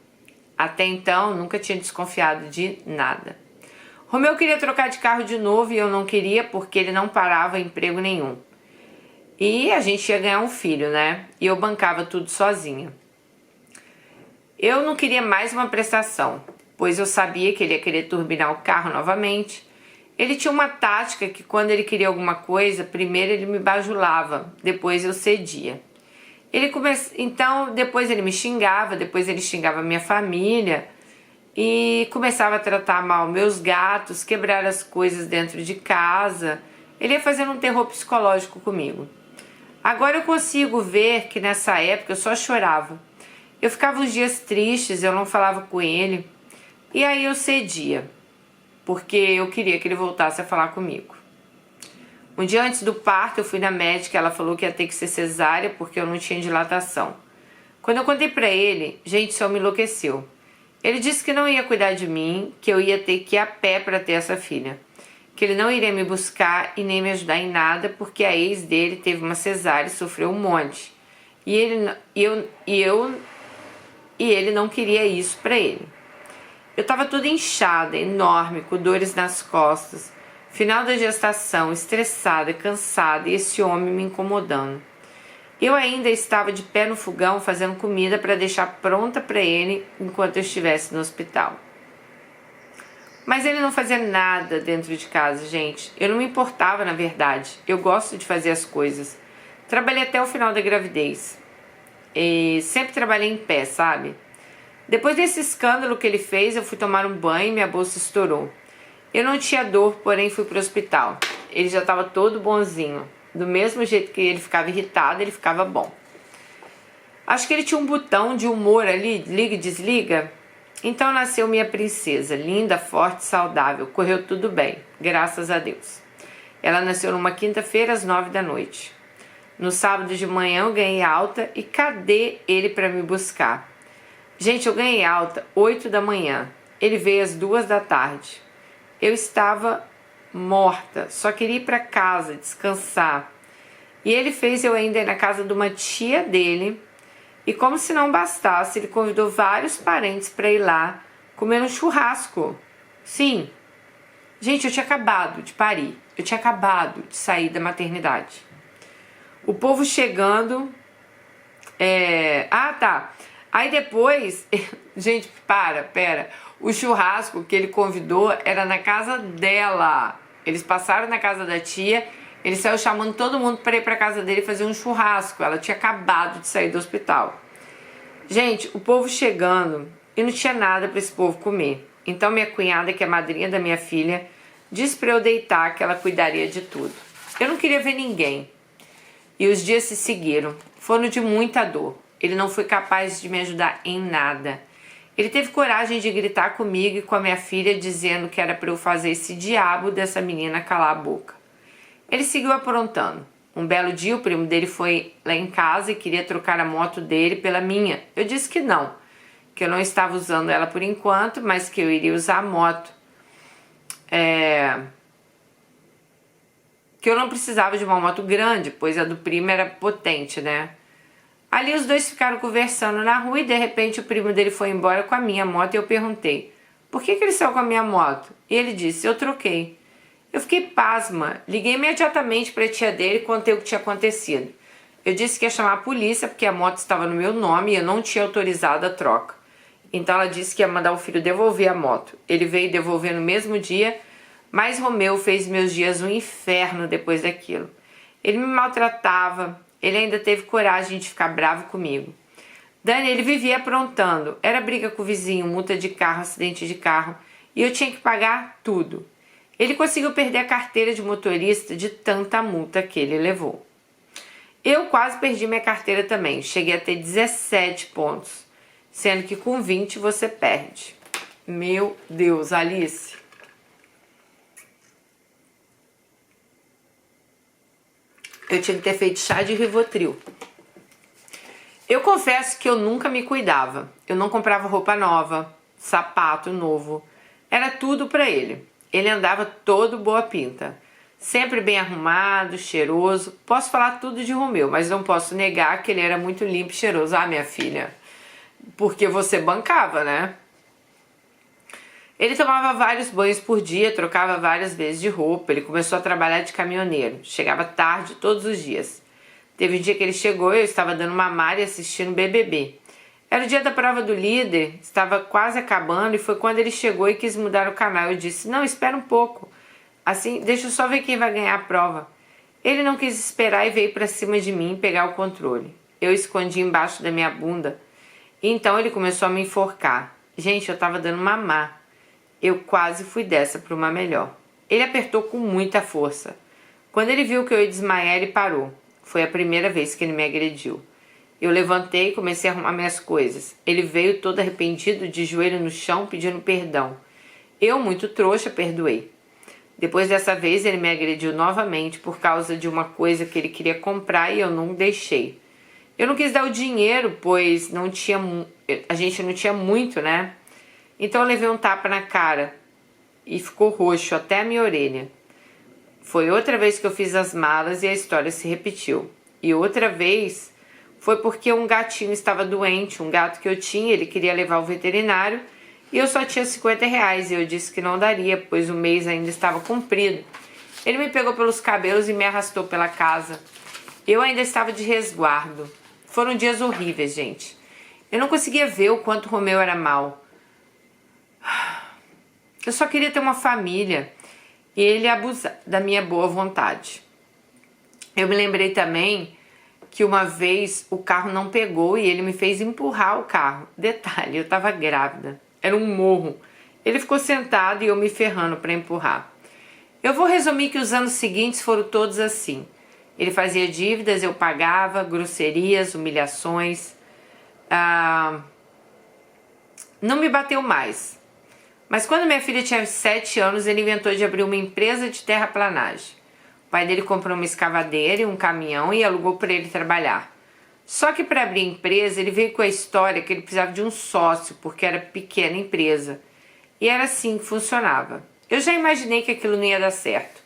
S1: Até então, nunca tinha desconfiado de nada. Romeu queria trocar de carro de novo e eu não queria porque ele não parava em emprego nenhum. E a gente ia ganhar um filho, né? E eu bancava tudo sozinha. Eu não queria mais uma prestação, pois eu sabia que ele ia querer turbinar o carro novamente. Ele tinha uma tática que quando ele queria alguma coisa, primeiro ele me bajulava, depois eu cedia. Então, depois ele me xingava, depois ele xingava minha família e começava a tratar mal meus gatos, quebrar as coisas dentro de casa. Ele ia fazendo um terror psicológico comigo. Agora eu consigo ver que nessa época eu só chorava. Eu ficava uns dias tristes, eu não falava com ele. E aí eu cedia, porque eu queria que ele voltasse a falar comigo. Um dia antes do parto eu fui na médica, ela falou que ia ter que ser cesárea porque eu não tinha dilatação. Quando eu contei pra ele, gente, só me enlouqueceu. Ele disse que não ia cuidar de mim, que eu ia ter que ir a pé para ter essa filha. Que ele não iria me buscar e nem me ajudar em nada, porque a ex dele teve uma cesárea e sofreu um monte. E ele não queria isso pra ele. Eu estava toda inchada, enorme, com dores nas costas. Final da gestação, estressada, cansada e esse homem me incomodando. Eu ainda estava de pé no fogão fazendo comida para deixar pronta para ele enquanto eu estivesse no hospital. Mas ele não fazia nada dentro de casa, gente. Eu não me importava, na verdade. Eu gosto de fazer as coisas. Trabalhei até o final da gravidez. E sempre trabalhei em pé, sabe? Depois desse escândalo que ele fez, eu fui tomar um banho e minha bolsa estourou. Eu não tinha dor, porém fui pro hospital. Ele já estava todo bonzinho. Do mesmo jeito que ele ficava irritado, ele ficava bom. Acho que ele tinha um botão de humor ali, liga e desliga. Então nasceu minha princesa, linda, forte, saudável. Correu tudo bem, graças a Deus. Ela nasceu numa quinta-feira às 9 da noite. No sábado de manhã eu ganhei alta e cadê ele para me buscar? Gente, eu ganhei alta 8 da manhã. Ele veio às 2 da tarde. Eu estava morta, só queria ir para casa, descansar. E ele fez eu ainda ir na casa de uma tia dele. E como se não bastasse, ele convidou vários parentes para ir lá comer um churrasco. Sim. Gente, eu tinha acabado de parir. Eu tinha acabado de sair da maternidade. O povo chegando. Ah, tá. Aí depois... Gente, pera. O churrasco que ele convidou era na casa dela. Eles passaram na casa da tia. Ele saiu chamando todo mundo para ir para casa dele fazer um churrasco. Ela tinha acabado de sair do hospital. Gente, o povo chegando e não tinha nada para esse povo comer. Então minha cunhada, que é madrinha da minha filha, disse para eu deitar, que ela cuidaria de tudo. Eu não queria ver ninguém. E os dias se seguiram. Foram de muita dor. Ele não foi capaz de me ajudar em nada. Ele teve coragem de gritar comigo e com a minha filha, dizendo que era para eu fazer esse diabo dessa menina calar a boca. Ele seguiu aprontando. Um belo dia o primo dele foi lá em casa e queria trocar a moto dele pela minha. Eu disse que não, que eu não estava usando ela por enquanto, mas que eu iria usar a moto. Que eu não precisava de uma moto grande, pois a do primo era potente, né? Ali os dois ficaram conversando na rua e de repente o primo dele foi embora com a minha moto e eu perguntei: por que ele saiu com a minha moto? E ele disse: eu troquei. Eu fiquei pasma, liguei imediatamente para a tia dele e contei o que tinha acontecido. Eu disse que ia chamar a polícia porque a moto estava no meu nome e eu não tinha autorizado a troca. Então ela disse que ia mandar o filho devolver a moto. Ele veio devolver no mesmo dia, mas Romeu fez meus dias um inferno depois daquilo. Ele me maltratava, ele ainda teve coragem de ficar bravo comigo. Dani, ele vivia aprontando, era briga com o vizinho, multa de carro, acidente de carro, e eu tinha que pagar tudo. Ele conseguiu perder a carteira de motorista de tanta multa que ele levou. Eu quase perdi minha carteira também. Cheguei a ter 17 pontos. Sendo que com 20 você perde. Meu Deus, Alice. Eu tinha que ter feito chá de Rivotril. Eu confesso que eu nunca me cuidava. Eu não comprava roupa nova, sapato novo. Era tudo pra ele. Ele andava todo boa pinta, sempre bem arrumado, cheiroso. Posso falar tudo de Romeu, mas não posso negar que ele era muito limpo e cheiroso. Ah, minha filha, porque você bancava, né? Ele tomava vários banhos por dia, trocava várias vezes de roupa. Ele começou a trabalhar de caminhoneiro, chegava tarde todos os dias. Teve um dia que ele chegou e eu estava dando mamar e assistindo BBB. Era o dia da prova do líder, estava quase acabando e foi quando ele chegou e quis mudar o canal. Eu disse: não, espera um pouco, assim, deixa eu só ver quem vai ganhar a prova. Ele não quis esperar e veio para cima de mim pegar o controle. Eu escondi embaixo da minha bunda e então ele começou a me enforcar. Gente, eu estava dando mamar. Eu quase fui dessa para uma melhor. Ele apertou com muita força. Quando ele viu que eu ia desmaiar, ele parou. Foi a primeira vez que ele me agrediu. Eu levantei e comecei a arrumar minhas coisas. Ele veio todo arrependido, de joelho no chão, pedindo perdão. Eu, muito trouxa, perdoei. Depois dessa vez, ele me agrediu novamente por causa de uma coisa que ele queria comprar e eu não deixei. Eu não quis dar o dinheiro, pois a gente não tinha muito, né? Então eu levei um tapa na cara e ficou roxo até a minha orelha. Foi outra vez que eu fiz as malas e a história se repetiu. E outra vez foi porque um gatinho estava doente, um gato que eu tinha, ele queria levar ao veterinário e eu só tinha R$50 e eu disse que não daria, pois o mês ainda estava cumprido. Ele me pegou pelos cabelos e me arrastou pela casa. Eu ainda estava de resguardo. Foram dias horríveis, gente. Eu não conseguia ver o quanto Romeu era mau. Eu só queria ter uma família e ele abusar da minha boa vontade. Eu me lembrei também que uma vez o carro não pegou e ele me fez empurrar o carro. Detalhe, eu estava grávida. Era um morro. Ele ficou sentado e eu me ferrando para empurrar. Eu vou resumir que os anos seguintes foram todos assim. Ele fazia dívidas, eu pagava, grosserias, humilhações. Não me bateu mais. Mas quando minha filha tinha 7 anos, ele inventou de abrir uma empresa de terraplanagem. O pai dele comprou uma escavadeira e um caminhão e alugou para ele trabalhar. Só que para abrir a empresa, ele veio com a história que ele precisava de um sócio, porque era pequena empresa. E era assim que funcionava. Eu já imaginei que aquilo não ia dar certo,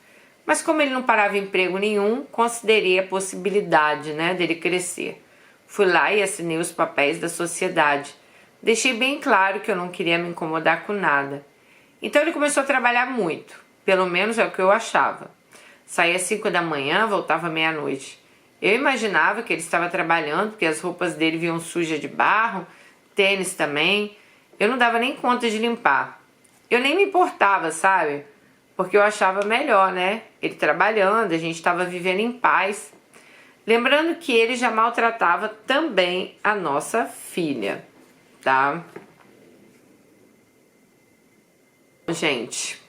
S1: mas como ele não parava em emprego nenhum, considerei a possibilidade, né, dele crescer. Fui lá e assinei os papéis da sociedade. Deixei bem claro que eu não queria me incomodar com nada. Então ele começou a trabalhar muito, pelo menos é o que eu achava. Saía às 5 da manhã, voltava meia-noite. Eu imaginava que ele estava trabalhando porque as roupas dele vinham sujas de barro, tênis também. Eu não dava nem conta de limpar. Eu nem me importava, sabe? Porque eu achava melhor, né? Ele trabalhando, a gente estava vivendo em paz. Lembrando que ele já maltratava também a nossa filha, tá? Gente,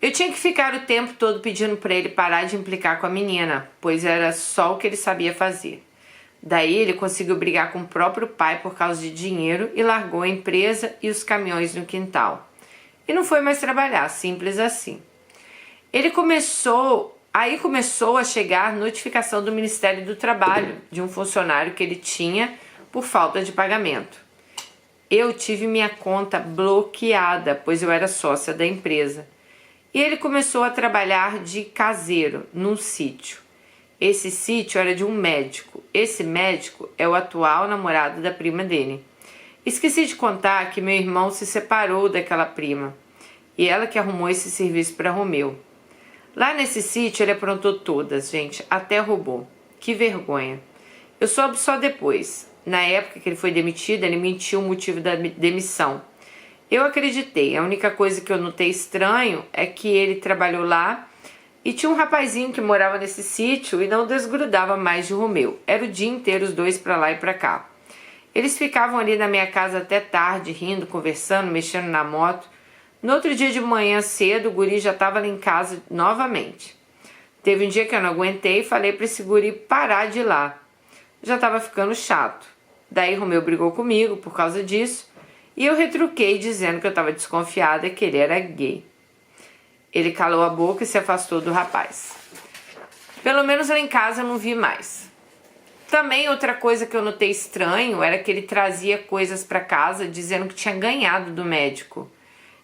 S1: eu tinha que ficar o tempo todo pedindo para ele parar de implicar com a menina, pois era só o que ele sabia fazer. Daí ele conseguiu brigar com o próprio pai por causa de dinheiro e largou a empresa e os caminhões no quintal. E não foi mais trabalhar, simples assim. Aí começou a chegar notificação do Ministério do Trabalho de um funcionário que ele tinha por falta de pagamento. Eu tive minha conta bloqueada, pois eu era sócia da empresa. E ele começou a trabalhar de caseiro num sítio. Esse sítio era de um médico. Esse médico é o atual namorado da prima dele. Esqueci de contar que meu irmão se separou daquela prima. E ela que arrumou esse serviço para Romeu. Lá nesse sítio ele aprontou todas, gente, até roubou. Que vergonha. Eu soube só depois. Na época que ele foi demitido, ele mentiu o motivo da demissão. Eu acreditei. A única coisa que eu notei estranho é que ele trabalhou lá e tinha um rapazinho que morava nesse sítio e não desgrudava mais de Romeu. Era o dia inteiro os dois pra lá e pra cá. Eles ficavam ali na minha casa até tarde, rindo, conversando, mexendo na moto. No outro dia de manhã cedo, o guri já estava lá em casa novamente. Teve um dia que eu não aguentei e falei para esse guri parar de ir lá. Já estava ficando chato. Daí Romeu brigou comigo por causa disso e eu retruquei dizendo que eu estava desconfiada que ele era gay. Ele calou a boca e se afastou do rapaz. Pelo menos lá em casa eu não vi mais. Também outra coisa que eu notei estranho era que ele trazia coisas para casa dizendo que tinha ganhado do médico.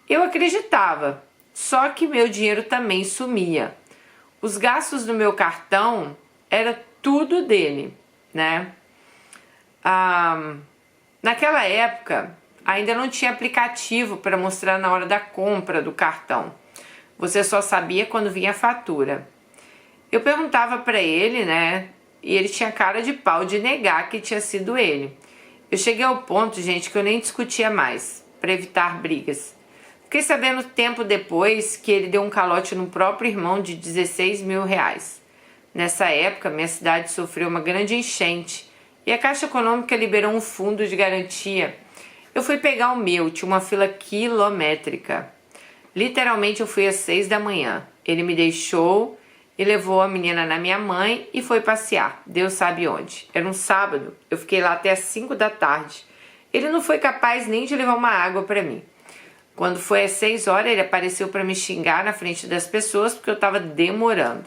S1: Eu acreditava, só que meu dinheiro também sumia. Os gastos do meu cartão era tudo dele, né? Naquela época ainda não tinha aplicativo para mostrar na hora da compra do cartão. Você só sabia quando vinha a fatura. Eu perguntava para ele, né? E ele tinha cara de pau de negar que tinha sido ele. Eu cheguei ao ponto, gente, que eu nem discutia mais, para evitar brigas. Fiquei sabendo tempo depois que ele deu um calote no próprio irmão de 16 mil reais. Nessa época, minha cidade sofreu uma grande enchente e a Caixa Econômica liberou um fundo de garantia. Eu fui pegar o meu, tinha uma fila quilométrica. Literalmente eu fui às 6 da manhã. Ele me deixou e levou a menina na minha mãe e foi passear. Deus sabe onde. Era um sábado, eu fiquei lá até às 5 da tarde. Ele não foi capaz nem de levar uma água para mim. Quando foi às 6 horas, ele apareceu para me xingar na frente das pessoas porque eu estava demorando.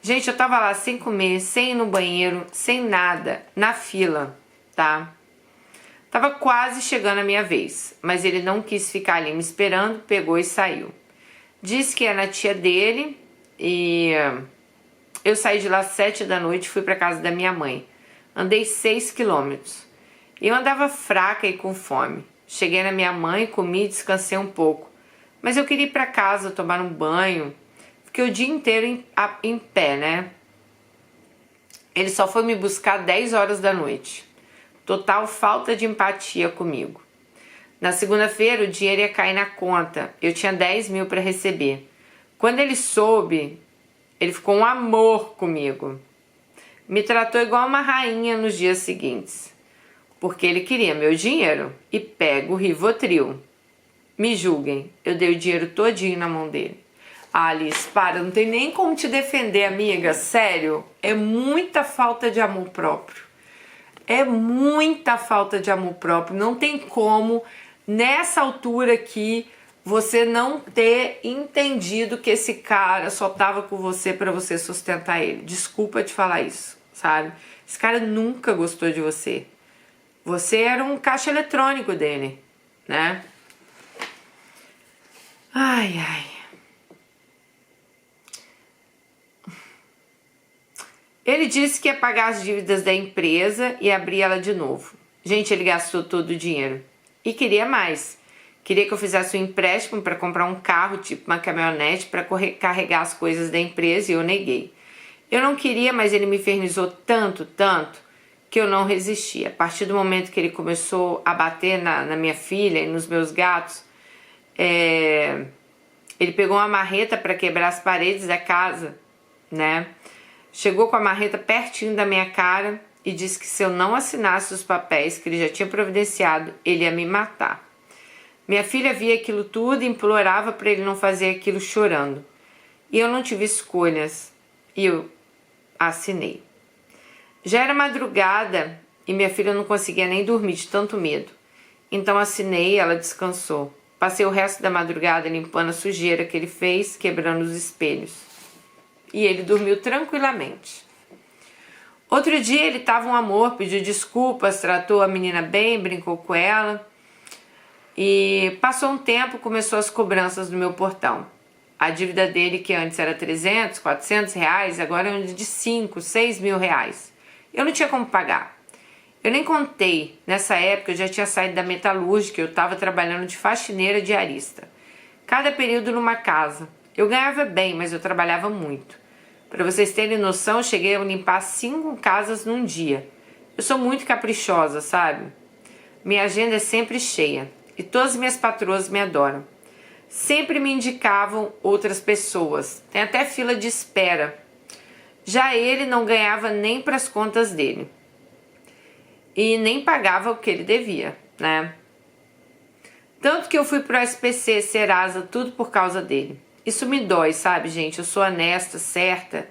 S1: Gente, eu estava lá sem comer, sem ir no banheiro, sem nada, na fila, tá? Tava quase chegando a minha vez, mas ele não quis ficar ali me esperando, pegou e saiu. Disse que era na tia dele e eu saí de lá às 7 da noite e fui para casa da minha mãe. Andei 6 quilômetros. Eu andava fraca e com fome. Cheguei na minha mãe, comi e descansei um pouco. Mas eu queria ir para casa, tomar um banho. Fiquei o dia inteiro em pé, né? Ele só foi me buscar 10 horas da noite. Total falta de empatia comigo. Na segunda-feira o dinheiro ia cair na conta. Eu tinha 10 mil para receber. Quando ele soube, ele ficou um amor comigo. Me tratou igual uma rainha nos dias seguintes. Porque ele queria meu dinheiro e pega o Rivotril. Me julguem, eu dei o dinheiro todinho na mão dele. Ah, Alice, para, não tem nem como te defender, amiga, sério. É muita falta de amor próprio. É muita falta de amor próprio. Não tem como, nessa altura aqui, você não ter entendido que esse cara só tava com você pra você sustentar ele. Desculpa te falar isso, sabe? Esse cara nunca gostou de você. Você era um caixa eletrônico dele, né? Ai, ai. Ele disse que ia pagar as dívidas da empresa e abrir ela de novo. Gente, ele gastou todo o dinheiro. E queria mais. Queria que eu fizesse um empréstimo para comprar um carro, tipo uma caminhonete, para carregar as coisas da empresa, e eu neguei. Eu não queria, mas ele me infernizou tanto, que eu não resisti. A partir do momento que ele começou a bater na minha filha e nos meus gatos, ele pegou uma marreta para quebrar as paredes da casa, né? Chegou com a marreta pertinho da minha cara e disse que se eu não assinasse os papéis que ele já tinha providenciado, ele ia me matar. Minha filha via aquilo tudo e implorava para ele não fazer aquilo chorando. E eu não tive escolhas e eu assinei. Já era madrugada e minha filha não conseguia nem dormir de tanto medo. Então assinei e ela descansou. Passei o resto da madrugada limpando a sujeira que ele fez, quebrando os espelhos. E ele dormiu tranquilamente. Outro dia ele estava um amor, pediu desculpas, tratou a menina bem, brincou com ela. E passou um tempo, começou as cobranças no meu portão. A dívida dele, que antes era 300, 400 reais, agora é de 5, 6 mil reais. Eu não tinha como pagar. Eu nem contei. Nessa época eu já tinha saído da metalúrgica, eu estava trabalhando de faxineira diarista. Cada período numa casa. Eu ganhava bem, mas eu trabalhava muito. Para vocês terem noção, eu cheguei a limpar 5 casas num dia. Eu sou muito caprichosa, sabe? Minha agenda é sempre cheia. E todas as minhas patroas me adoram. Sempre me indicavam outras pessoas. Tem até fila de espera. Já ele não ganhava nem para as contas dele. E nem pagava o que ele devia, né? Tanto que eu fui pro SPC, Serasa, tudo por causa dele. Isso me dói, sabe, gente? Eu sou honesta, certa.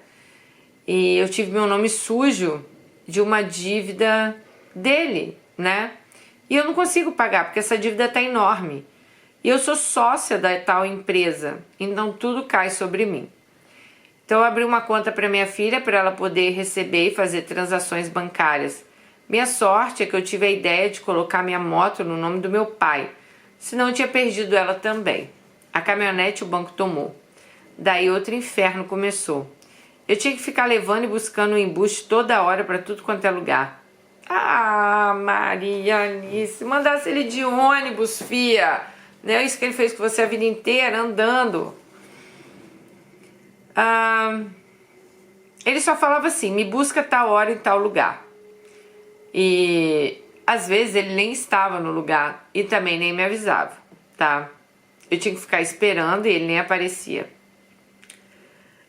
S1: E eu tive meu nome sujo de uma dívida dele, né? E eu não consigo pagar, porque essa dívida tá enorme. E eu sou sócia da tal empresa, então tudo cai sobre mim. Então eu abri uma conta para minha filha, para ela poder receber e fazer transações bancárias. Minha sorte é que eu tive a ideia de colocar minha moto no nome do meu pai, senão eu tinha perdido ela também. A caminhonete o banco tomou. Daí outro inferno começou. Eu tinha que ficar levando e buscando o embuste toda hora para tudo quanto é lugar. Ah, Maria Alice, mandasse ele de ônibus, fia. Não é isso que ele fez com você a vida inteira, andando. Ele só falava assim, me busca tal hora em tal lugar. E às vezes ele nem estava no lugar e também nem me avisava, tá? Eu tinha que ficar esperando e ele nem aparecia.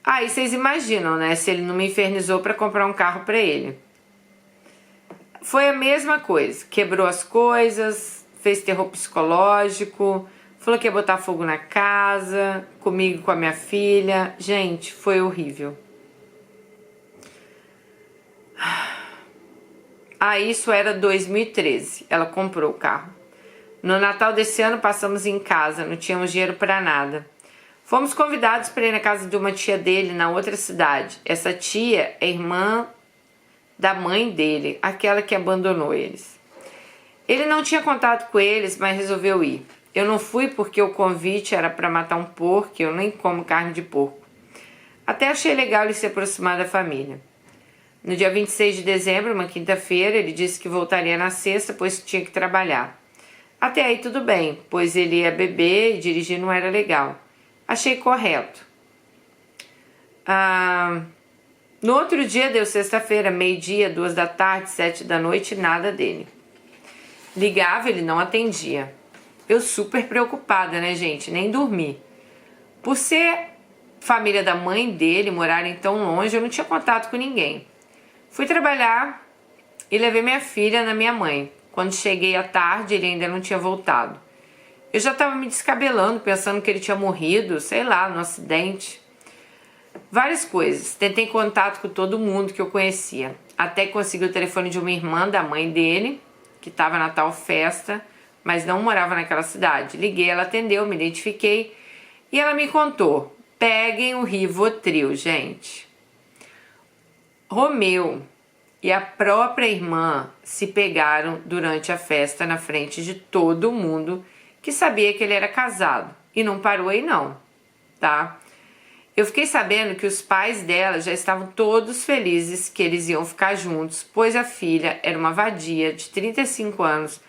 S1: E vocês imaginam, né? Se ele não me infernizou para comprar um carro para ele. Foi a mesma coisa. Quebrou as coisas, fez terror psicológico, falou que ia botar fogo na casa, comigo e com a minha filha. Gente, foi horrível. Isso era 2013. Ela comprou o carro. No Natal desse ano passamos em casa, não tínhamos dinheiro para nada. Fomos convidados para ir na casa de uma tia dele na outra cidade. Essa tia é irmã da mãe dele, aquela que abandonou eles. Ele não tinha contato com eles, mas resolveu ir. Eu não fui porque o convite era para matar um porco, eu nem como carne de porco. Até achei legal ele se aproximar da família. No dia 26 de dezembro, uma quinta-feira, ele disse que voltaria na sexta, pois tinha que trabalhar. Até aí tudo bem, pois ele ia beber e dirigir não era legal. Achei correto. No outro dia, deu sexta-feira, meio-dia, 2 da tarde, 7 da noite, nada dele. Ligava, ele não atendia. Eu super preocupada, né, gente? Nem dormi. Por ser família da mãe dele, morarem tão longe, eu não tinha contato com ninguém. Fui trabalhar e levei minha filha na minha mãe. Quando cheguei à tarde, ele ainda não tinha voltado. Eu já estava me descabelando, pensando que ele tinha morrido, sei lá, num acidente. Várias coisas. Tentei contato com todo mundo que eu conhecia. Até que consegui o telefone de uma irmã da mãe dele, que estava na tal festa, mas não morava naquela cidade. Liguei, ela atendeu, me identifiquei e ela me contou. Peguem o Rivotril, gente. Romeu e a própria irmã se pegaram durante a festa na frente de todo mundo que sabia que ele era casado. E não parou aí não, tá? Eu fiquei sabendo que os pais dela já estavam todos felizes que eles iam ficar juntos, pois a filha era uma vadia de 35 anos,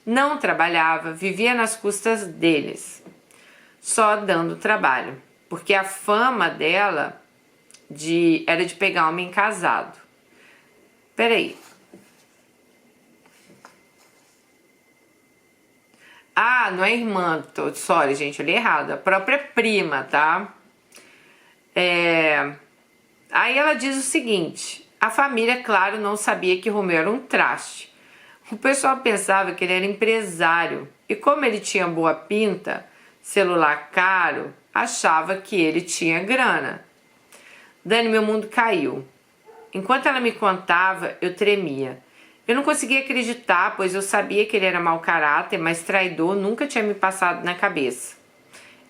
S1: não trabalhava, vivia nas custas deles, só dando trabalho, porque a fama dela era de pegar homem casado. Peraí. Ah, não é irmã, sorry, gente, eu li errado. A própria prima, tá? Aí ela diz o seguinte: a família, claro, não sabia que Romeu era um traste. O pessoal pensava que ele era empresário e, como ele tinha boa pinta, celular caro, achava que ele tinha grana. Dani, meu mundo caiu. Enquanto ela me contava, eu tremia. Eu não conseguia acreditar, pois eu sabia que ele era mau caráter, mas traidor nunca tinha me passado na cabeça.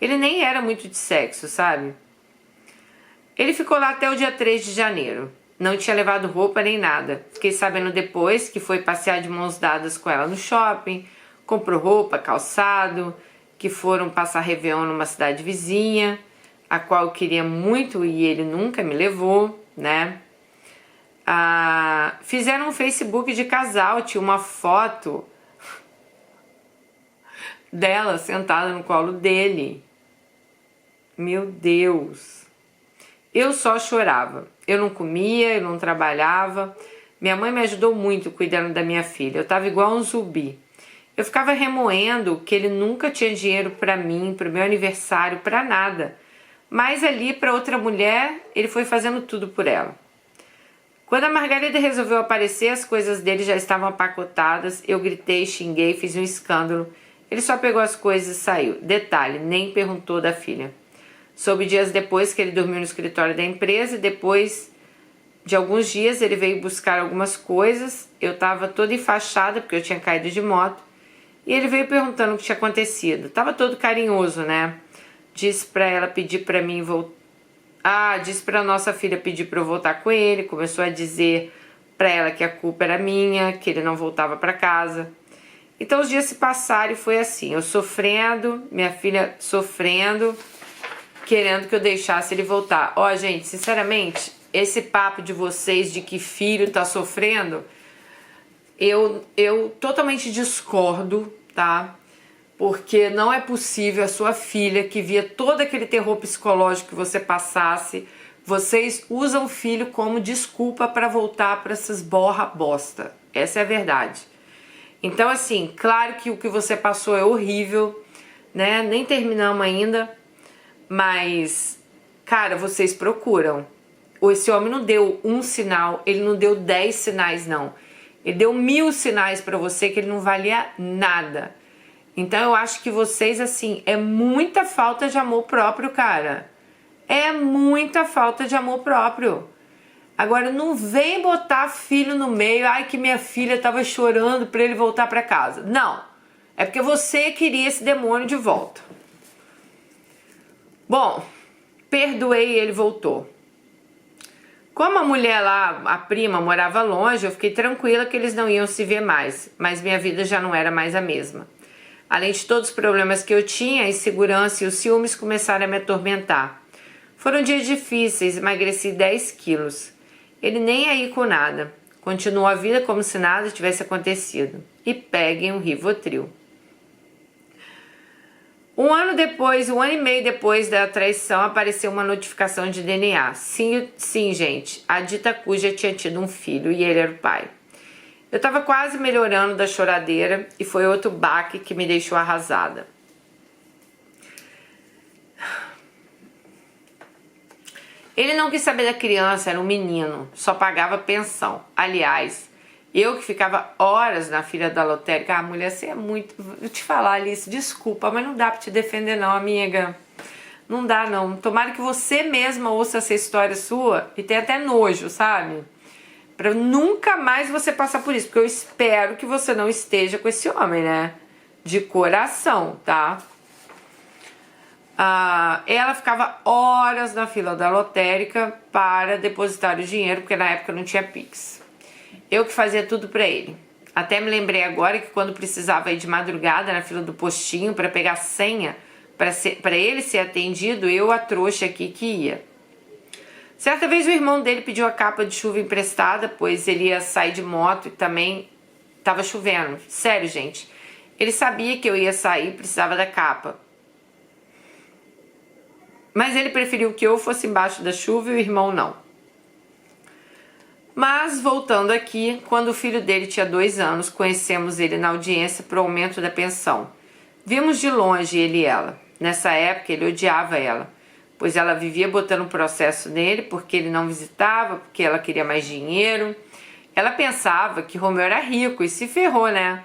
S1: Ele nem era muito de sexo, sabe? Ele ficou lá até o dia 3 de janeiro. Não tinha levado roupa nem nada. Fiquei sabendo depois que foi passear de mãos dadas com ela no shopping, comprou roupa, calçado, que foram passar Réveillon numa cidade vizinha, a qual eu queria muito e ele nunca me levou, né? Fizeram um Facebook de casal, tinha uma foto dela sentada no colo dele. Meu Deus! Eu só chorava. Eu não comia, eu não trabalhava. Minha mãe me ajudou muito cuidando da minha filha. Eu tava igual um zumbi. Eu ficava remoendo que ele nunca tinha dinheiro pra mim, pro meu aniversário, pra nada. Mas ali, pra outra mulher, ele foi fazendo tudo por ela. Quando a Margarida resolveu aparecer, as coisas dele já estavam empacotadas. Eu gritei, xinguei, fiz um escândalo. Ele só pegou as coisas e saiu. Detalhe, nem perguntou da filha. Soube dias depois que ele dormiu no escritório da empresa e depois de alguns dias ele veio buscar algumas coisas. Eu estava toda enfaixada porque eu tinha caído de moto. E ele veio perguntando o que tinha acontecido. Tava todo carinhoso, né? Disse pra ela pedir pra mim voltar. Disse pra nossa filha pedir pra eu voltar com ele. Começou a dizer pra ela que a culpa era minha, que ele não voltava pra casa. Então os dias se passaram e foi assim. Eu sofrendo, minha filha sofrendo, querendo que eu deixasse ele voltar. Gente, sinceramente, esse papo de vocês de que filho tá sofrendo, eu totalmente discordo, tá? Porque não é possível a sua filha, que via todo aquele terror psicológico que você passasse, vocês usam o filho como desculpa para voltar para essas bosta. Essa é a verdade. Então, assim, claro que o que você passou é horrível, né? Nem terminamos ainda, mas, cara, vocês procuram. Esse homem não deu um sinal, ele não deu 10 sinais, não. Ele deu 1000 sinais para você que ele não valia nada. Então eu acho que vocês, assim, é muita falta de amor próprio, cara. É muita falta de amor próprio. Agora, não vem botar filho no meio. Ai, que minha filha tava chorando pra ele voltar pra casa. Não. É porque você queria esse demônio de volta. Bom, perdoei e ele voltou. Como a mulher lá, a prima, morava longe, eu fiquei tranquila que eles não iam se ver mais. Mas minha vida já não era mais a mesma. Além de todos os problemas que eu tinha, a insegurança e os ciúmes começaram a me atormentar. Foram dias difíceis, emagreci 10 quilos. Ele nem aí com nada. Continuou a vida como se nada tivesse acontecido. E peguem um Rivotril. Um ano e meio depois da traição, apareceu uma notificação de DNA. Sim, gente, a dita cuja tinha tido um filho e ele era o pai. Eu estava quase melhorando da choradeira e foi outro baque que me deixou arrasada. Ele não quis saber da criança, era um menino, só pagava pensão. Aliás, eu que ficava horas na fila da lotérica, mulher, você é muito... Eu te falar, Alice, desculpa, mas não dá pra te defender não, amiga. Não dá não. Tomara que você mesma ouça essa história sua e tenha até nojo, sabe? Pra nunca mais você passar por isso, porque eu espero que você não esteja com esse homem, né? De coração, tá? Ela ficava horas na fila da lotérica para depositar o dinheiro, porque na época não tinha Pix. Eu que fazia tudo pra ele. Até me lembrei agora que quando precisava ir de madrugada na fila do postinho para pegar senha, para ele ser atendido, eu, a trouxa aqui, que ia. Certa vez o irmão dele pediu a capa de chuva emprestada, pois ele ia sair de moto e também estava chovendo. Sério, gente. Ele sabia que eu ia sair e precisava da capa. Mas ele preferiu que eu fosse embaixo da chuva e o irmão não. Mas, voltando aqui, quando o filho dele tinha 2 anos, conhecemos ele na audiência para o aumento da pensão. Vimos de longe ele e ela. Nessa época, ele odiava ela, pois ela vivia botando processo nele porque ele não visitava, porque ela queria mais dinheiro. Ela pensava que Romeu era rico e se ferrou, né?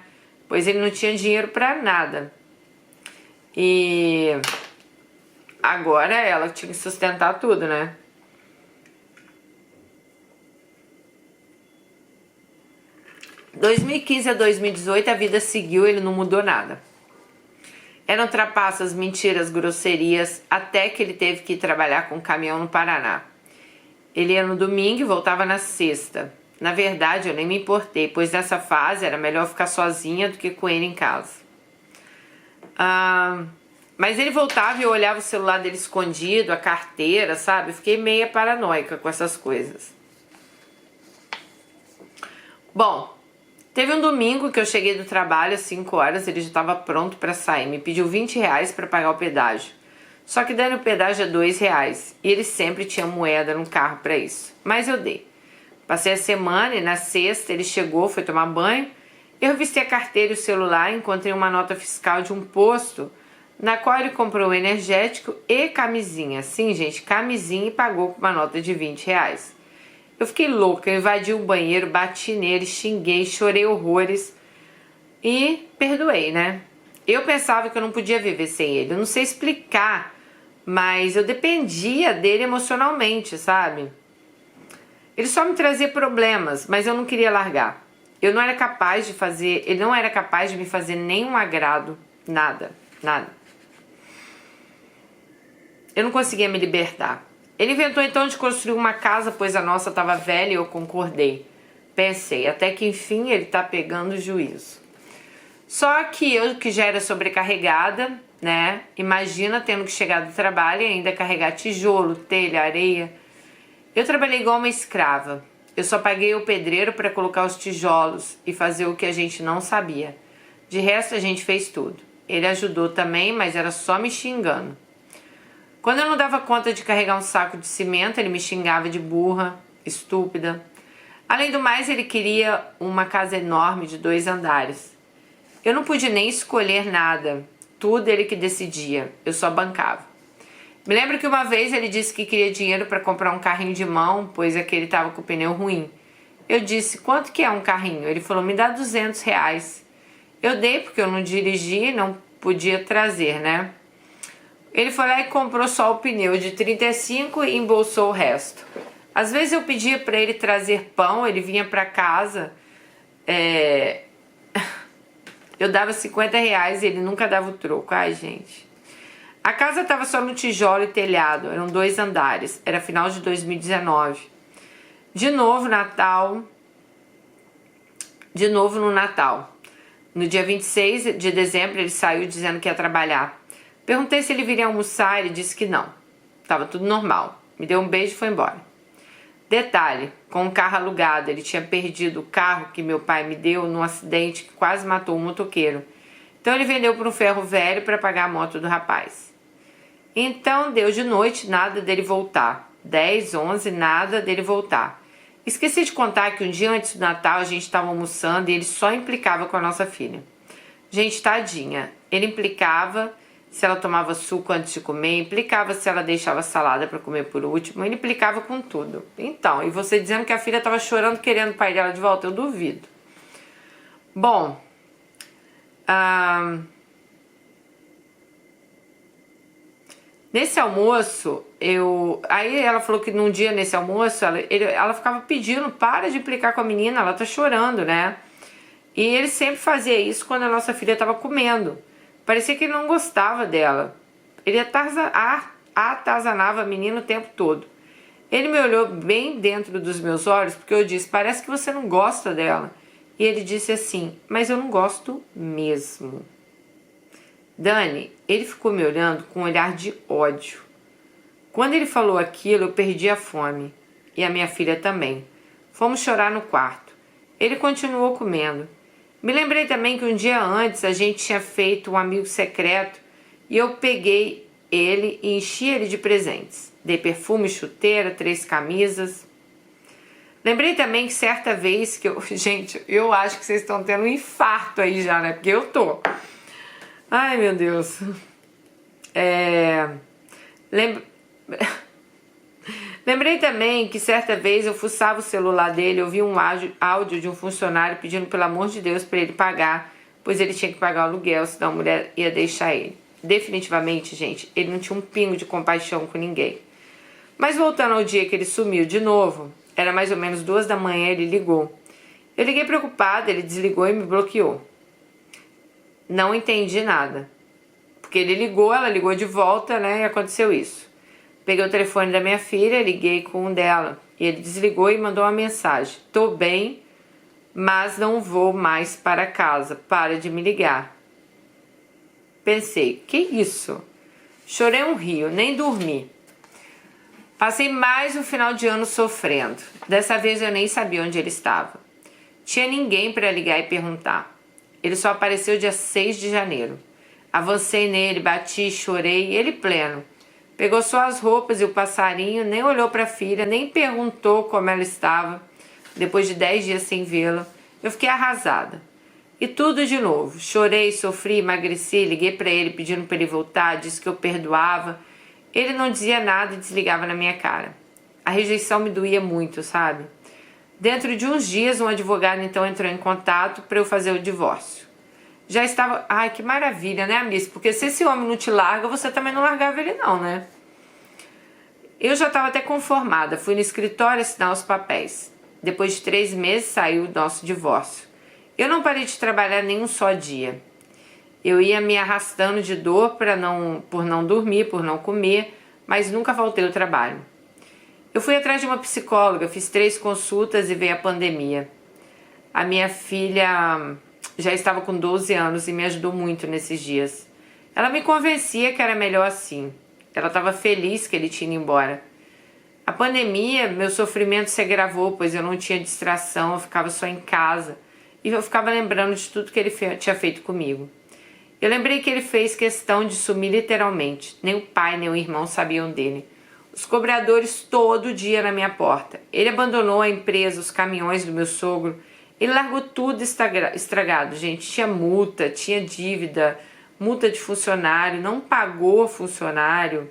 S1: Pois ele não tinha dinheiro para nada. E agora ela tinha que sustentar tudo, né? De 2015 a 2018 a vida seguiu, ele não mudou nada. Eram trapaças, mentiras, grosserias, até que ele teve que ir trabalhar com um caminhão no Paraná. Ele ia no domingo e voltava na sexta. Na verdade, eu nem me importei, pois nessa fase era melhor ficar sozinha do que com ele em casa. Mas ele voltava e eu olhava o celular dele escondido, a carteira, sabe? Eu fiquei meia paranoica com essas coisas. Bom, teve um domingo que eu cheguei do trabalho às 5 horas, ele já estava pronto para sair. Me pediu R$20 para pagar o pedágio. Só que dando o pedágio é R$2 e ele sempre tinha moeda no carro para isso. Mas eu dei. Passei a semana e na sexta ele chegou, foi tomar banho. Eu revistei a carteira e o celular e encontrei uma nota fiscal de um posto na qual ele comprou um energético e camisinha. Sim, gente, camisinha, e pagou com uma nota de R$20. Eu fiquei louca, eu invadi o banheiro, bati nele, xinguei, chorei horrores e perdoei, né? Eu pensava que eu não podia viver sem ele, eu não sei explicar, mas eu dependia dele emocionalmente, sabe? Ele só me trazia problemas, mas eu não queria largar. Eu não era capaz de fazer, ele não era capaz de me fazer nenhum agrado, nada, nada. Eu não conseguia me libertar. Ele inventou então de construir uma casa, pois a nossa estava velha e eu concordei. Pensei, até que enfim ele tá pegando juízo. Só que eu, que já era sobrecarregada, né? Imagina tendo que chegar do trabalho e ainda carregar tijolo, telha, areia. Eu trabalhei igual uma escrava. Eu só paguei o pedreiro para colocar os tijolos e fazer o que a gente não sabia. De resto a gente fez tudo. Ele ajudou também, mas era só me xingando. Quando eu não dava conta de carregar um saco de cimento, ele me xingava de burra, estúpida. Além do mais, ele queria uma casa enorme de 2 andares. Eu não pude nem escolher nada. Tudo ele que decidia. Eu só bancava. Me lembro que uma vez ele disse que queria dinheiro para comprar um carrinho de mão, pois aquele estava com o pneu ruim. Eu disse, quanto que é um carrinho? Ele falou, me dá R$200. Eu dei porque eu não dirigi e não podia trazer, né? Ele foi lá e comprou só o pneu de 35 e embolsou o resto. Às vezes eu pedia para ele trazer pão, ele vinha para casa, eu dava R$50 e ele nunca dava o troco. Ai, gente. A casa estava só no tijolo e telhado, eram 2 andares, era final de 2019. De novo no Natal. No dia 26 de dezembro ele saiu dizendo que ia trabalhar. Perguntei se ele viria almoçar, ele disse que não. Tava tudo normal. Me deu um beijo e foi embora. Detalhe, com um carro alugado, ele tinha perdido o carro que meu pai me deu num acidente que quase matou um motoqueiro. Então ele vendeu para um ferro velho para pagar a moto do rapaz. Então deu de noite, nada dele voltar. 10, 11, nada dele voltar. Esqueci de contar que um dia antes do Natal a gente estava almoçando e ele só implicava com a nossa filha. Gente, tadinha. Ele implicava se ela tomava suco antes de comer, implicava se ela deixava salada para comer por último, ele implicava com tudo. Então, e você dizendo que a filha estava chorando querendo o pai dela de volta, eu duvido. Bom, nesse almoço, aí ela falou que num dia nesse almoço, ela ficava pedindo, para de implicar com a menina, ela tá chorando, né? E ele sempre fazia isso quando a nossa filha estava comendo. Parecia que ele não gostava dela. Ele atazanava a menina o tempo todo. Ele me olhou bem dentro dos meus olhos, porque eu disse, parece que você não gosta dela. E ele disse assim, mas eu não gosto mesmo. Dani, ele ficou me olhando com um olhar de ódio. Quando ele falou aquilo, eu perdi a fome. E a minha filha também. Fomos chorar no quarto. Ele continuou comendo. Me lembrei também que um dia antes a gente tinha feito um amigo secreto e eu peguei ele e enchi ele de presentes. Dei perfume, chuteira, 3 camisas. Lembrei também que certa vez que eu... Gente, eu acho que vocês estão tendo um infarto aí já, né? Porque eu tô. Ai, meu Deus. Lembrei também que certa vez eu fuçava o celular dele, ouvi um áudio de um funcionário pedindo pelo amor de Deus para ele pagar, pois ele tinha que pagar o aluguel, senão a mulher ia deixar ele. Definitivamente, gente, ele não tinha um pingo de compaixão com ninguém. Mas voltando ao dia que ele sumiu de novo, era mais ou menos 2 da manhã, ele ligou. Eu liguei preocupada, ele desligou e me bloqueou. Não entendi nada. Porque ele ligou, ela ligou de volta, né, e aconteceu isso. Peguei o telefone da minha filha, liguei com um dela. E ele desligou e mandou uma mensagem. Tô bem, mas não vou mais para casa. Para de me ligar. Pensei, que isso? Chorei um rio, nem dormi. Passei mais um final de ano sofrendo. Dessa vez eu nem sabia onde ele estava. Tinha ninguém para ligar e perguntar. Ele só apareceu dia 6 de janeiro. Avancei nele, bati, chorei, ele pleno. Pegou só as roupas e o passarinho, nem olhou para a filha, nem perguntou como ela estava. Depois de 10 dias sem vê-la, eu fiquei arrasada. E tudo de novo. Chorei, sofri, emagreci, liguei para ele pedindo para ele voltar, disse que eu perdoava. Ele não dizia nada e desligava na minha cara. A rejeição me doía muito, sabe? Dentro de uns dias, um advogado então entrou em contato para eu fazer o divórcio. Já estava... Ai, que maravilha, né, Alice? Porque se esse homem não te larga, você também não largava ele não, né? Eu já estava até conformada. Fui no escritório assinar os papéis. Depois de 3 meses, saiu o nosso divórcio. Eu não parei de trabalhar nenhum só dia. Eu ia me arrastando de dor por não dormir, por não comer, mas nunca faltei ao trabalho. Eu fui atrás de uma psicóloga, fiz 3 consultas e veio a pandemia. A minha filha já estava com 12 anos e me ajudou muito nesses dias. Ela me convencia que era melhor assim. Ela estava feliz que ele tinha ido embora. A pandemia, meu sofrimento se agravou, pois eu não tinha distração, eu ficava só em casa. E eu ficava lembrando de tudo que ele tinha feito comigo. Eu lembrei que ele fez questão de sumir literalmente. Nem o pai, nem o irmão sabiam dele. Os cobradores todo dia na minha porta. Ele abandonou a empresa, os caminhões do meu sogro. Ele largou tudo estragado, gente. Tinha multa, tinha dívida, multa de funcionário, não pagou funcionário.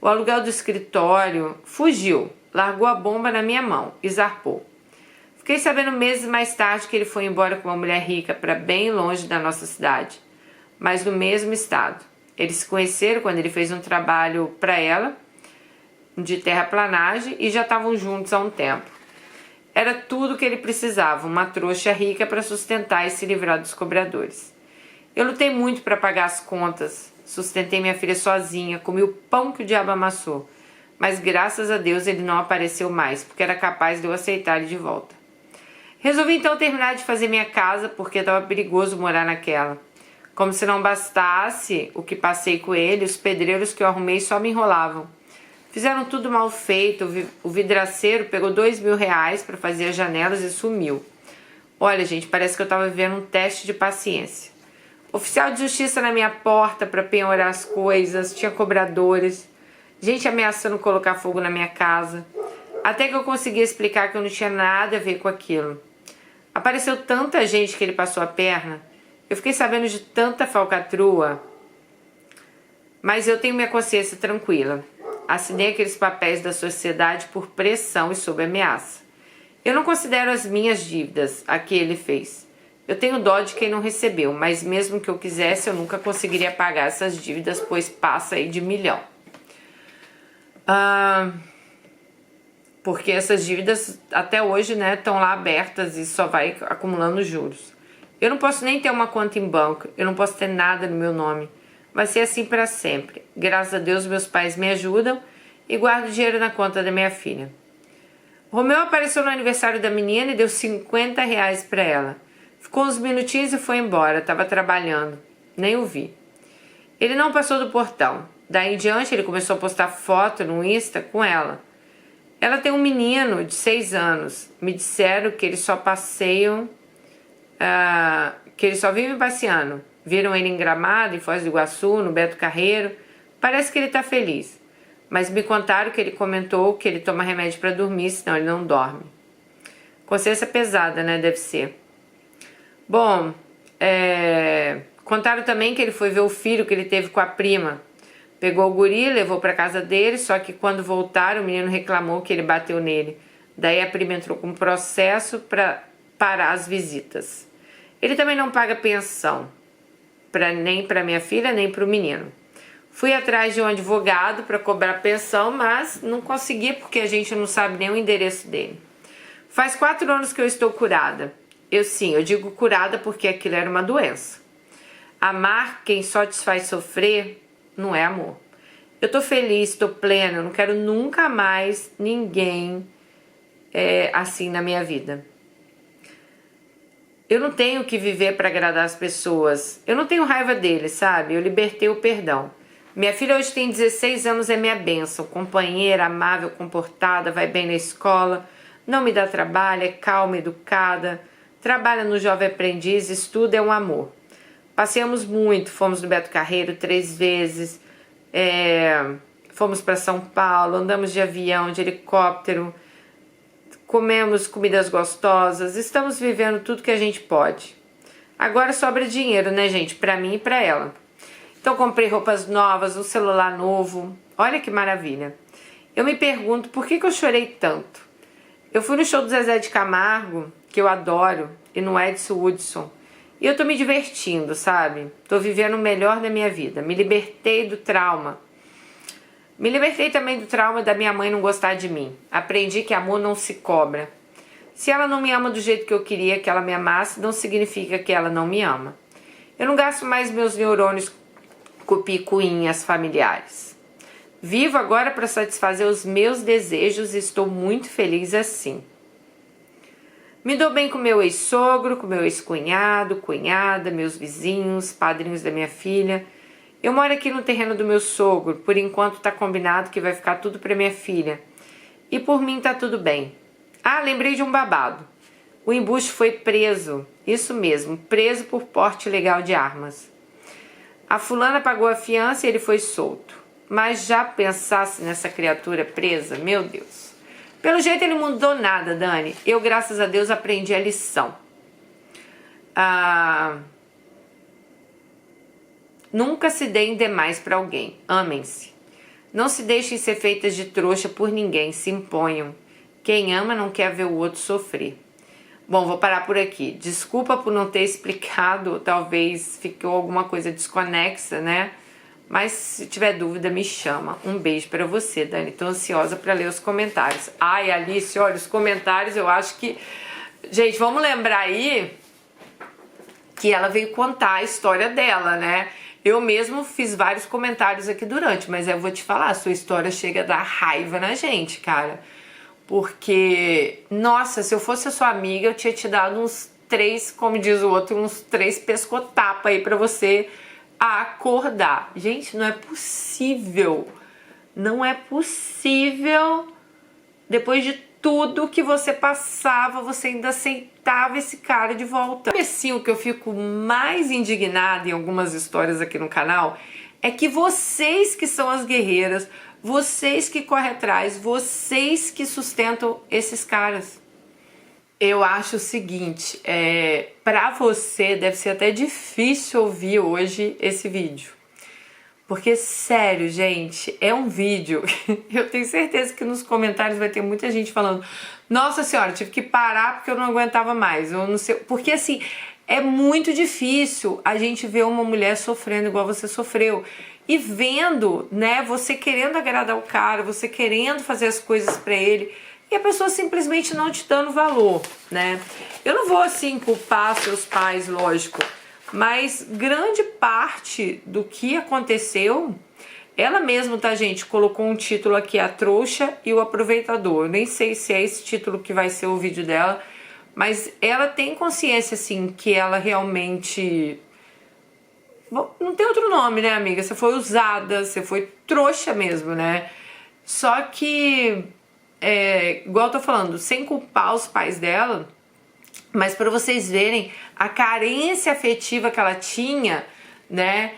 S1: O aluguel do escritório, fugiu, largou a bomba na minha mão e zarpou. Fiquei sabendo meses mais tarde que ele foi embora com uma mulher rica para bem longe da nossa cidade, mas no mesmo estado. Eles se conheceram quando ele fez um trabalho para ela, de terraplanagem, e já estavam juntos há um tempo. Era tudo o que ele precisava, uma trouxa rica para sustentar e se livrar dos cobradores. Eu lutei muito para pagar as contas, sustentei minha filha sozinha, comi o pão que o diabo amassou, mas graças a Deus ele não apareceu mais, porque era capaz de eu aceitar ele de volta. Resolvi então terminar de fazer minha casa, porque estava perigoso morar naquela. Como se não bastasse o que passei com ele, os pedreiros que eu arrumei só me enrolavam. Fizeram tudo mal feito, o vidraceiro pegou R$2.000 para fazer as janelas e sumiu. Olha, gente, parece que eu estava vivendo um teste de paciência. Oficial de justiça na minha porta para penhorar as coisas, tinha cobradores, gente ameaçando colocar fogo na minha casa. Até que eu consegui explicar que eu não tinha nada a ver com aquilo. Apareceu tanta gente que ele passou a perna, eu fiquei sabendo de tanta falcatrua, mas eu tenho minha consciência tranquila. Assinei aqueles papéis da sociedade por pressão e sob ameaça. Eu não considero as minhas dívidas a que ele fez. Eu tenho dó de quem não recebeu, mas mesmo que eu quisesse, eu nunca conseguiria pagar essas dívidas, pois passa aí de 1 milhão. Porque essas dívidas até hoje, né, estão lá abertas e só vai acumulando juros. Eu não posso nem ter uma conta em banco, eu não posso ter nada no meu nome. Vai ser assim para sempre. Graças a Deus meus pais me ajudam e guardo dinheiro na conta da minha filha. Romeu apareceu no aniversário da menina e deu R$50 para ela. Ficou uns minutinhos e foi embora, estava trabalhando. Nem o vi. Ele não passou do portão. Daí em diante ele começou a postar foto no Insta com ela. Ela tem um menino de 6 anos. Me disseram que eles só passeiam, que eles só vivem passeando. Viram ele em Gramado, em Foz do Iguaçu, no Beto Carreiro. Parece que ele tá feliz. Mas me contaram que ele comentou que ele toma remédio para dormir, senão ele não dorme. Consciência pesada, né? Deve ser. Bom, contaram também que ele foi ver o filho que ele teve com a prima. Pegou o guri, levou para casa dele, só que quando voltaram o menino reclamou que ele bateu nele. Daí a prima entrou com um processo para parar as visitas. Ele também não paga pensão, nem para minha filha, nem para o menino. Fui atrás de um advogado para cobrar pensão, mas não consegui porque a gente não sabe nem o endereço dele. Faz 4 anos que eu estou curada. Eu digo curada porque aquilo era uma doença. Amar quem só te faz sofrer não é amor. Eu tô feliz, estou plena, eu não quero nunca mais ninguém assim na minha vida. Eu não tenho que viver para agradar as pessoas. Eu não tenho raiva deles, sabe? Eu libertei o perdão. Minha filha hoje tem 16 anos, é minha bênção. Companheira, amável, comportada, vai bem na escola, não me dá trabalho, é calma, educada, trabalha no Jovem Aprendiz, estuda, é um amor. Passeamos muito, fomos no Beto Carreiro 3 vezes, fomos para São Paulo, andamos de avião, de helicóptero, comemos comidas gostosas, estamos vivendo tudo que a gente pode. Agora sobra dinheiro, né, gente? Para mim e para ela. Então comprei roupas novas, um celular novo, olha que maravilha. Eu me pergunto por que eu chorei tanto. Eu fui no show do Zezé de Camargo, que eu adoro, e no Edson Hudson. E eu tô me divertindo, sabe? Tô vivendo o melhor da minha vida. Me libertei do trauma. Me libertei também do trauma da minha mãe não gostar de mim. Aprendi que amor não se cobra. Se ela não me ama do jeito que eu queria que ela me amasse, não significa que ela não me ama. Eu não gasto mais meus neurônios com picuinhas familiares. Vivo agora para satisfazer os meus desejos e estou muito feliz assim. Me dou bem com meu ex-sogro, com meu ex-cunhado, cunhada, meus vizinhos, padrinhos da minha filha. Eu moro aqui no terreno do meu sogro, por enquanto tá combinado que vai ficar tudo para minha filha. E por mim tá tudo bem. Ah, lembrei de um babado. O embuste foi preso, isso mesmo, preso por porte ilegal de armas. A fulana pagou a fiança e ele foi solto. Mas já pensasse nessa criatura presa? Meu Deus. Pelo jeito ele não mudou nada, Dani. Eu, graças a Deus, aprendi a lição. Nunca se deem demais para alguém. Amem-se. Não se deixem ser feitas de trouxa por ninguém. Se imponham. Quem ama não quer ver o outro sofrer. Bom, vou parar por aqui. Desculpa por não ter explicado. Talvez ficou alguma coisa desconexa, né? Mas se tiver dúvida, me chama. Um beijo pra você, Dani. Tô ansiosa pra ler os comentários. Ai, Alice, olha, os comentários eu acho que... Gente, vamos lembrar aí que ela veio contar a história dela, né? Eu mesmo fiz vários comentários aqui durante, mas eu vou te falar, a sua história chega a dar raiva na gente, cara. Porque, nossa, se eu fosse a sua amiga, eu tinha te dado uns 3, como diz o outro, uns 3 pescotapas aí pra você acordar. Gente, não é possível. Não é possível. Depois de tudo que você passava, você ainda aceitava esse cara de volta. Assim, o que eu fico mais indignada em algumas histórias aqui no canal é que vocês que são as guerreiras, vocês que correm atrás, vocês que sustentam esses caras. Eu acho o seguinte, pra você deve ser até difícil ouvir hoje esse vídeo. Porque, sério, gente, é um vídeo, eu tenho certeza que nos comentários vai ter muita gente falando: nossa senhora, tive que parar porque eu não aguentava mais, eu não sei, porque assim, é muito difícil a gente ver uma mulher sofrendo igual você sofreu. E vendo, né, você querendo agradar o cara, você querendo fazer as coisas pra ele, e a pessoa simplesmente não te dando valor, né? Eu não vou, assim, culpar seus pais, lógico, mas grande parte do que aconteceu, ela mesma, tá, gente, colocou um título aqui, A Trouxa e o Aproveitador. Eu nem sei se é esse título que vai ser o vídeo dela, mas ela tem consciência, assim, que ela realmente Bom, não tem outro nome, né, amiga? Você foi usada, você foi trouxa mesmo, né? Só que, igual eu tô falando, sem culpar os pais dela, mas para vocês verem a carência afetiva que ela tinha, né?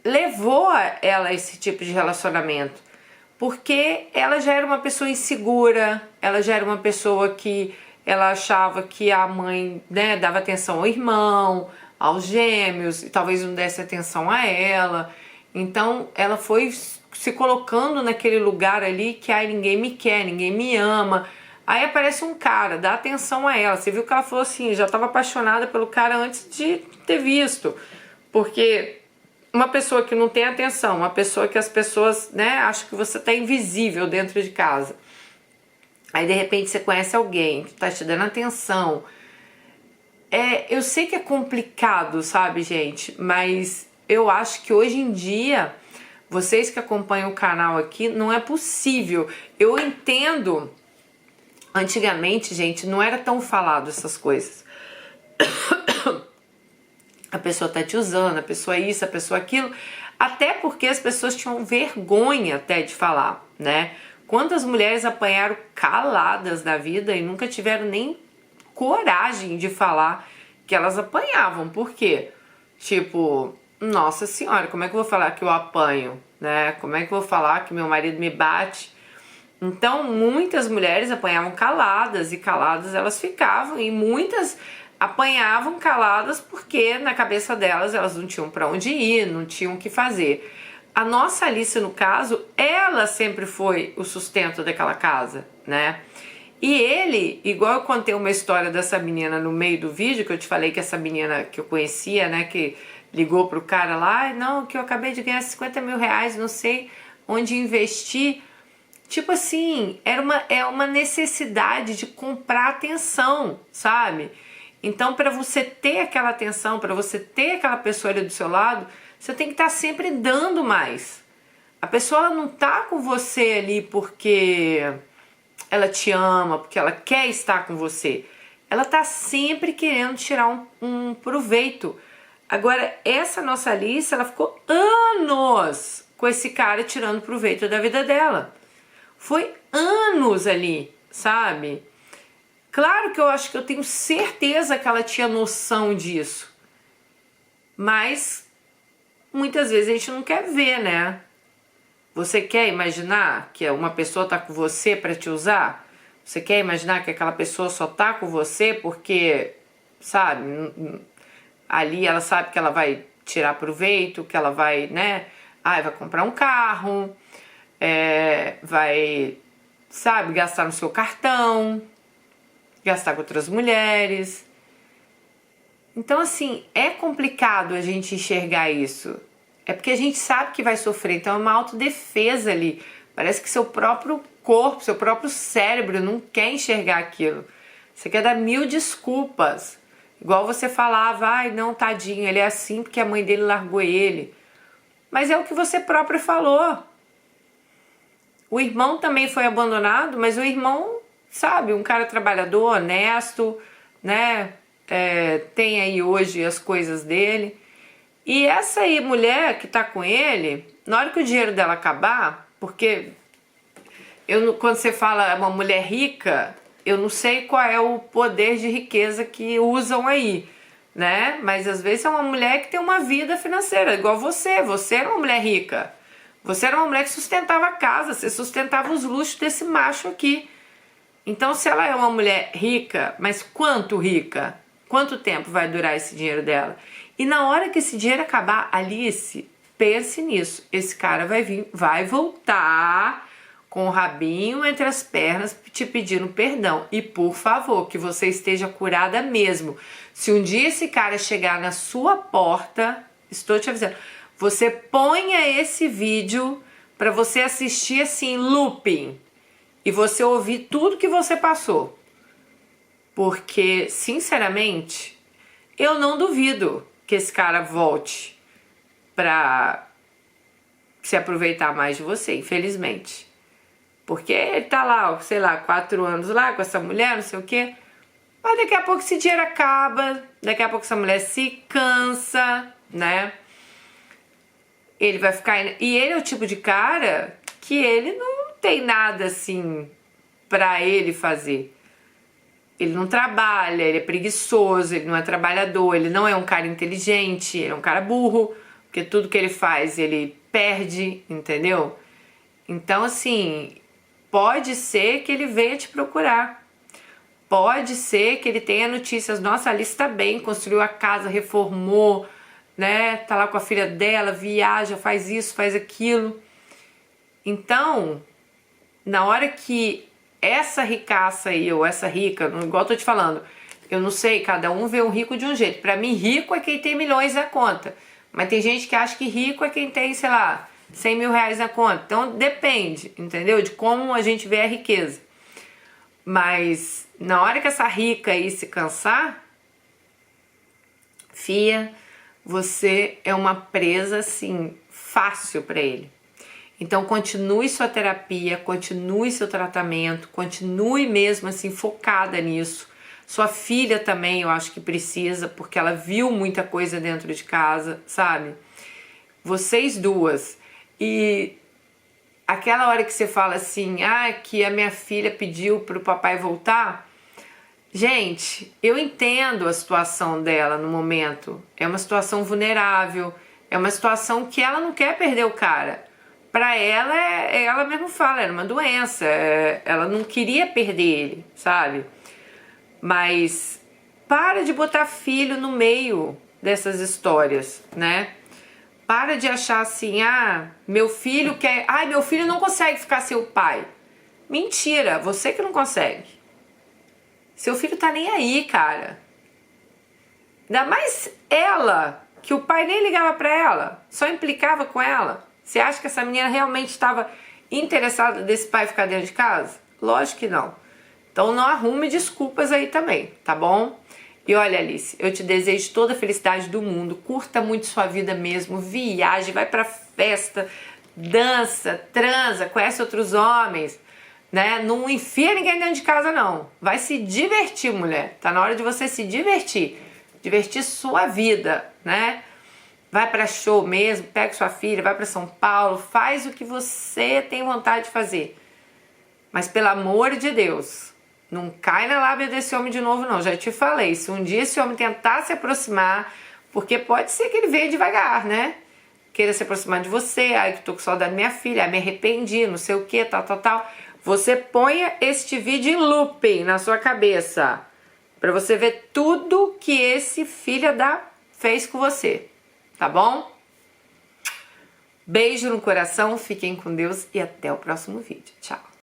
S1: Levou ela a esse tipo de relacionamento. Porque ela já era uma pessoa insegura, ela já era uma pessoa que ela achava que a mãe, né, dava atenção ao irmão, aos gêmeos, e talvez não desse atenção a ela. Então ela foi se colocando naquele lugar ali que ninguém me quer, ninguém me ama. Aí aparece um cara, dá atenção a ela. Você viu que ela falou assim, já estava apaixonada pelo cara antes de ter visto. Porque uma pessoa que não tem atenção, uma pessoa que as pessoas, né, acham que você tá invisível dentro de casa. Aí de repente você conhece alguém que tá te dando atenção. Eu sei que é complicado, sabe, gente? Mas eu acho que hoje em dia, vocês que acompanham o canal aqui, não é possível. Eu entendo, antigamente, gente, não era tão falado essas coisas. A pessoa tá te usando, a pessoa isso, a pessoa aquilo, até porque as pessoas tinham vergonha até de falar, né? Quantas mulheres apanharam caladas na vida e nunca tiveram nem coragem de falar que elas apanhavam, por quê? Tipo, nossa senhora, como é que eu vou falar que eu apanho, né? Como é que eu vou falar que meu marido me bate? Então, muitas mulheres apanhavam caladas e caladas elas ficavam, e muitas apanhavam caladas porque na cabeça delas elas não tinham para onde ir, não tinham o que fazer. A nossa Alice, no caso, ela sempre foi o sustento daquela casa, né? E ele, igual eu contei uma história dessa menina no meio do vídeo, que eu te falei que essa menina que eu conhecia, né, que ligou pro cara lá, não, que eu acabei de ganhar 50 mil reais, não sei onde investir. Tipo assim, é uma necessidade de comprar atenção, sabe? Então, para você ter aquela atenção, para você ter aquela pessoa ali do seu lado, você tem que estar sempre dando mais. A pessoa não tá com você ali porque ela te ama, porque ela quer estar com você. Ela tá sempre querendo tirar um proveito. Agora, essa nossa Alice, ela ficou anos com esse cara tirando proveito da vida dela. Foi anos ali, sabe? Claro que eu acho que eu tenho certeza que ela tinha noção disso. Mas muitas vezes a gente não quer ver, né? Você quer imaginar que uma pessoa tá com você para te usar? Você quer imaginar que aquela pessoa só tá com você porque, sabe, ali ela sabe que ela vai tirar proveito, que ela vai, né? Vai comprar um carro, vai, sabe, gastar no seu cartão, gastar com outras mulheres. Então, assim, é complicado a gente enxergar isso. É porque a gente sabe que vai sofrer, então é uma autodefesa ali. Parece que seu próprio corpo, seu próprio cérebro não quer enxergar aquilo. Você quer dar mil desculpas. Igual você falava, ai não, tadinho, ele é assim porque a mãe dele largou ele. Mas é o que você próprio falou. O irmão também foi abandonado, mas o irmão, sabe, um cara trabalhador, honesto, né? Tem aí hoje as coisas dele. E essa aí, mulher que tá com ele, na hora que o dinheiro dela acabar, porque quando você fala uma mulher rica, eu não sei qual é o poder de riqueza que usam aí, né? Mas às vezes é uma mulher que tem uma vida financeira, igual você. Você era uma mulher rica. Você era uma mulher que sustentava a casa, você sustentava os luxos desse macho aqui. Então, se ela é uma mulher rica, mas quanto rica? Quanto tempo vai durar esse dinheiro dela? E na hora que esse dinheiro acabar, Alice, pense nisso. Esse cara vai voltar com o rabinho entre as pernas te pedindo perdão. E por favor, que você esteja curada mesmo. Se um dia esse cara chegar na sua porta, estou te avisando, você ponha esse vídeo para você assistir assim, looping, e você ouvir tudo que você passou. Porque, sinceramente, eu não duvido que esse cara volte pra se aproveitar mais de você, infelizmente. Porque ele tá lá, sei lá, 4 anos lá com essa mulher, não sei o quê. Mas daqui a pouco esse dinheiro acaba, daqui a pouco essa mulher se cansa, né? Ele vai ficar... E ele é o tipo de cara que ele não tem nada assim pra ele fazer. Ele não trabalha, ele é preguiçoso, ele não é trabalhador, ele não é um cara inteligente, ele é um cara burro, porque tudo que ele faz ele perde, entendeu? Então, assim, pode ser que ele venha te procurar. Pode ser que ele tenha notícias, nossa, a Alice tá bem, construiu a casa, reformou, né? Tá lá com a filha dela, viaja, faz isso, faz aquilo. Então, na hora que essa ricaça aí, ou essa rica, igual eu tô te falando, eu não sei, cada um vê o rico de um jeito. Pra mim, rico é quem tem milhões na conta. Mas tem gente que acha que rico é quem tem, sei lá, 100 mil reais na conta. Então, depende, entendeu? De como a gente vê a riqueza. Mas na hora que essa rica aí se cansar, fia, você é uma presa assim fácil para ele. Então continue sua terapia, continue seu tratamento, continue mesmo assim focada nisso. Sua filha também eu acho que precisa, porque ela viu muita coisa dentro de casa, sabe? Vocês duas. E aquela hora que você fala assim, que a minha filha pediu pro papai voltar, gente, eu entendo a situação dela no momento. É uma situação vulnerável, é uma situação que ela não quer perder o cara. Pra ela, ela mesmo fala, era uma doença, ela não queria perder ele, sabe? Mas para de botar filho no meio dessas histórias, né? Para de achar assim, meu filho quer... meu filho não consegue ficar sem o pai. Mentira, você que não consegue. Seu filho tá nem aí, cara. Ainda mais ela, que o pai nem ligava pra ela, só implicava com ela. Você acha que essa menina realmente estava interessada desse pai ficar dentro de casa? Lógico que não. Então não arrume desculpas aí também, tá bom? E olha, Alice, eu te desejo toda a felicidade do mundo, curta muito sua vida mesmo, viaje, vai pra festa, dança, transa, conhece outros homens, né? Não enfia ninguém dentro de casa não, vai se divertir, mulher, tá na hora de você se divertir, divertir sua vida, né? Vai pra show mesmo, pega sua filha, vai pra São Paulo, faz o que você tem vontade de fazer. Mas pelo amor de Deus, não cai na lábia desse homem de novo não, já te falei, se um dia esse homem tentar se aproximar, porque pode ser que ele venha devagar, né? Queira se aproximar de você, que tô com saudade da minha filha, me arrependi, não sei o que, tal. Você ponha este vídeo em looping na sua cabeça, pra você ver tudo que esse filho fez com você. Tá bom? Beijo no coração, fiquem com Deus e até o próximo vídeo. Tchau!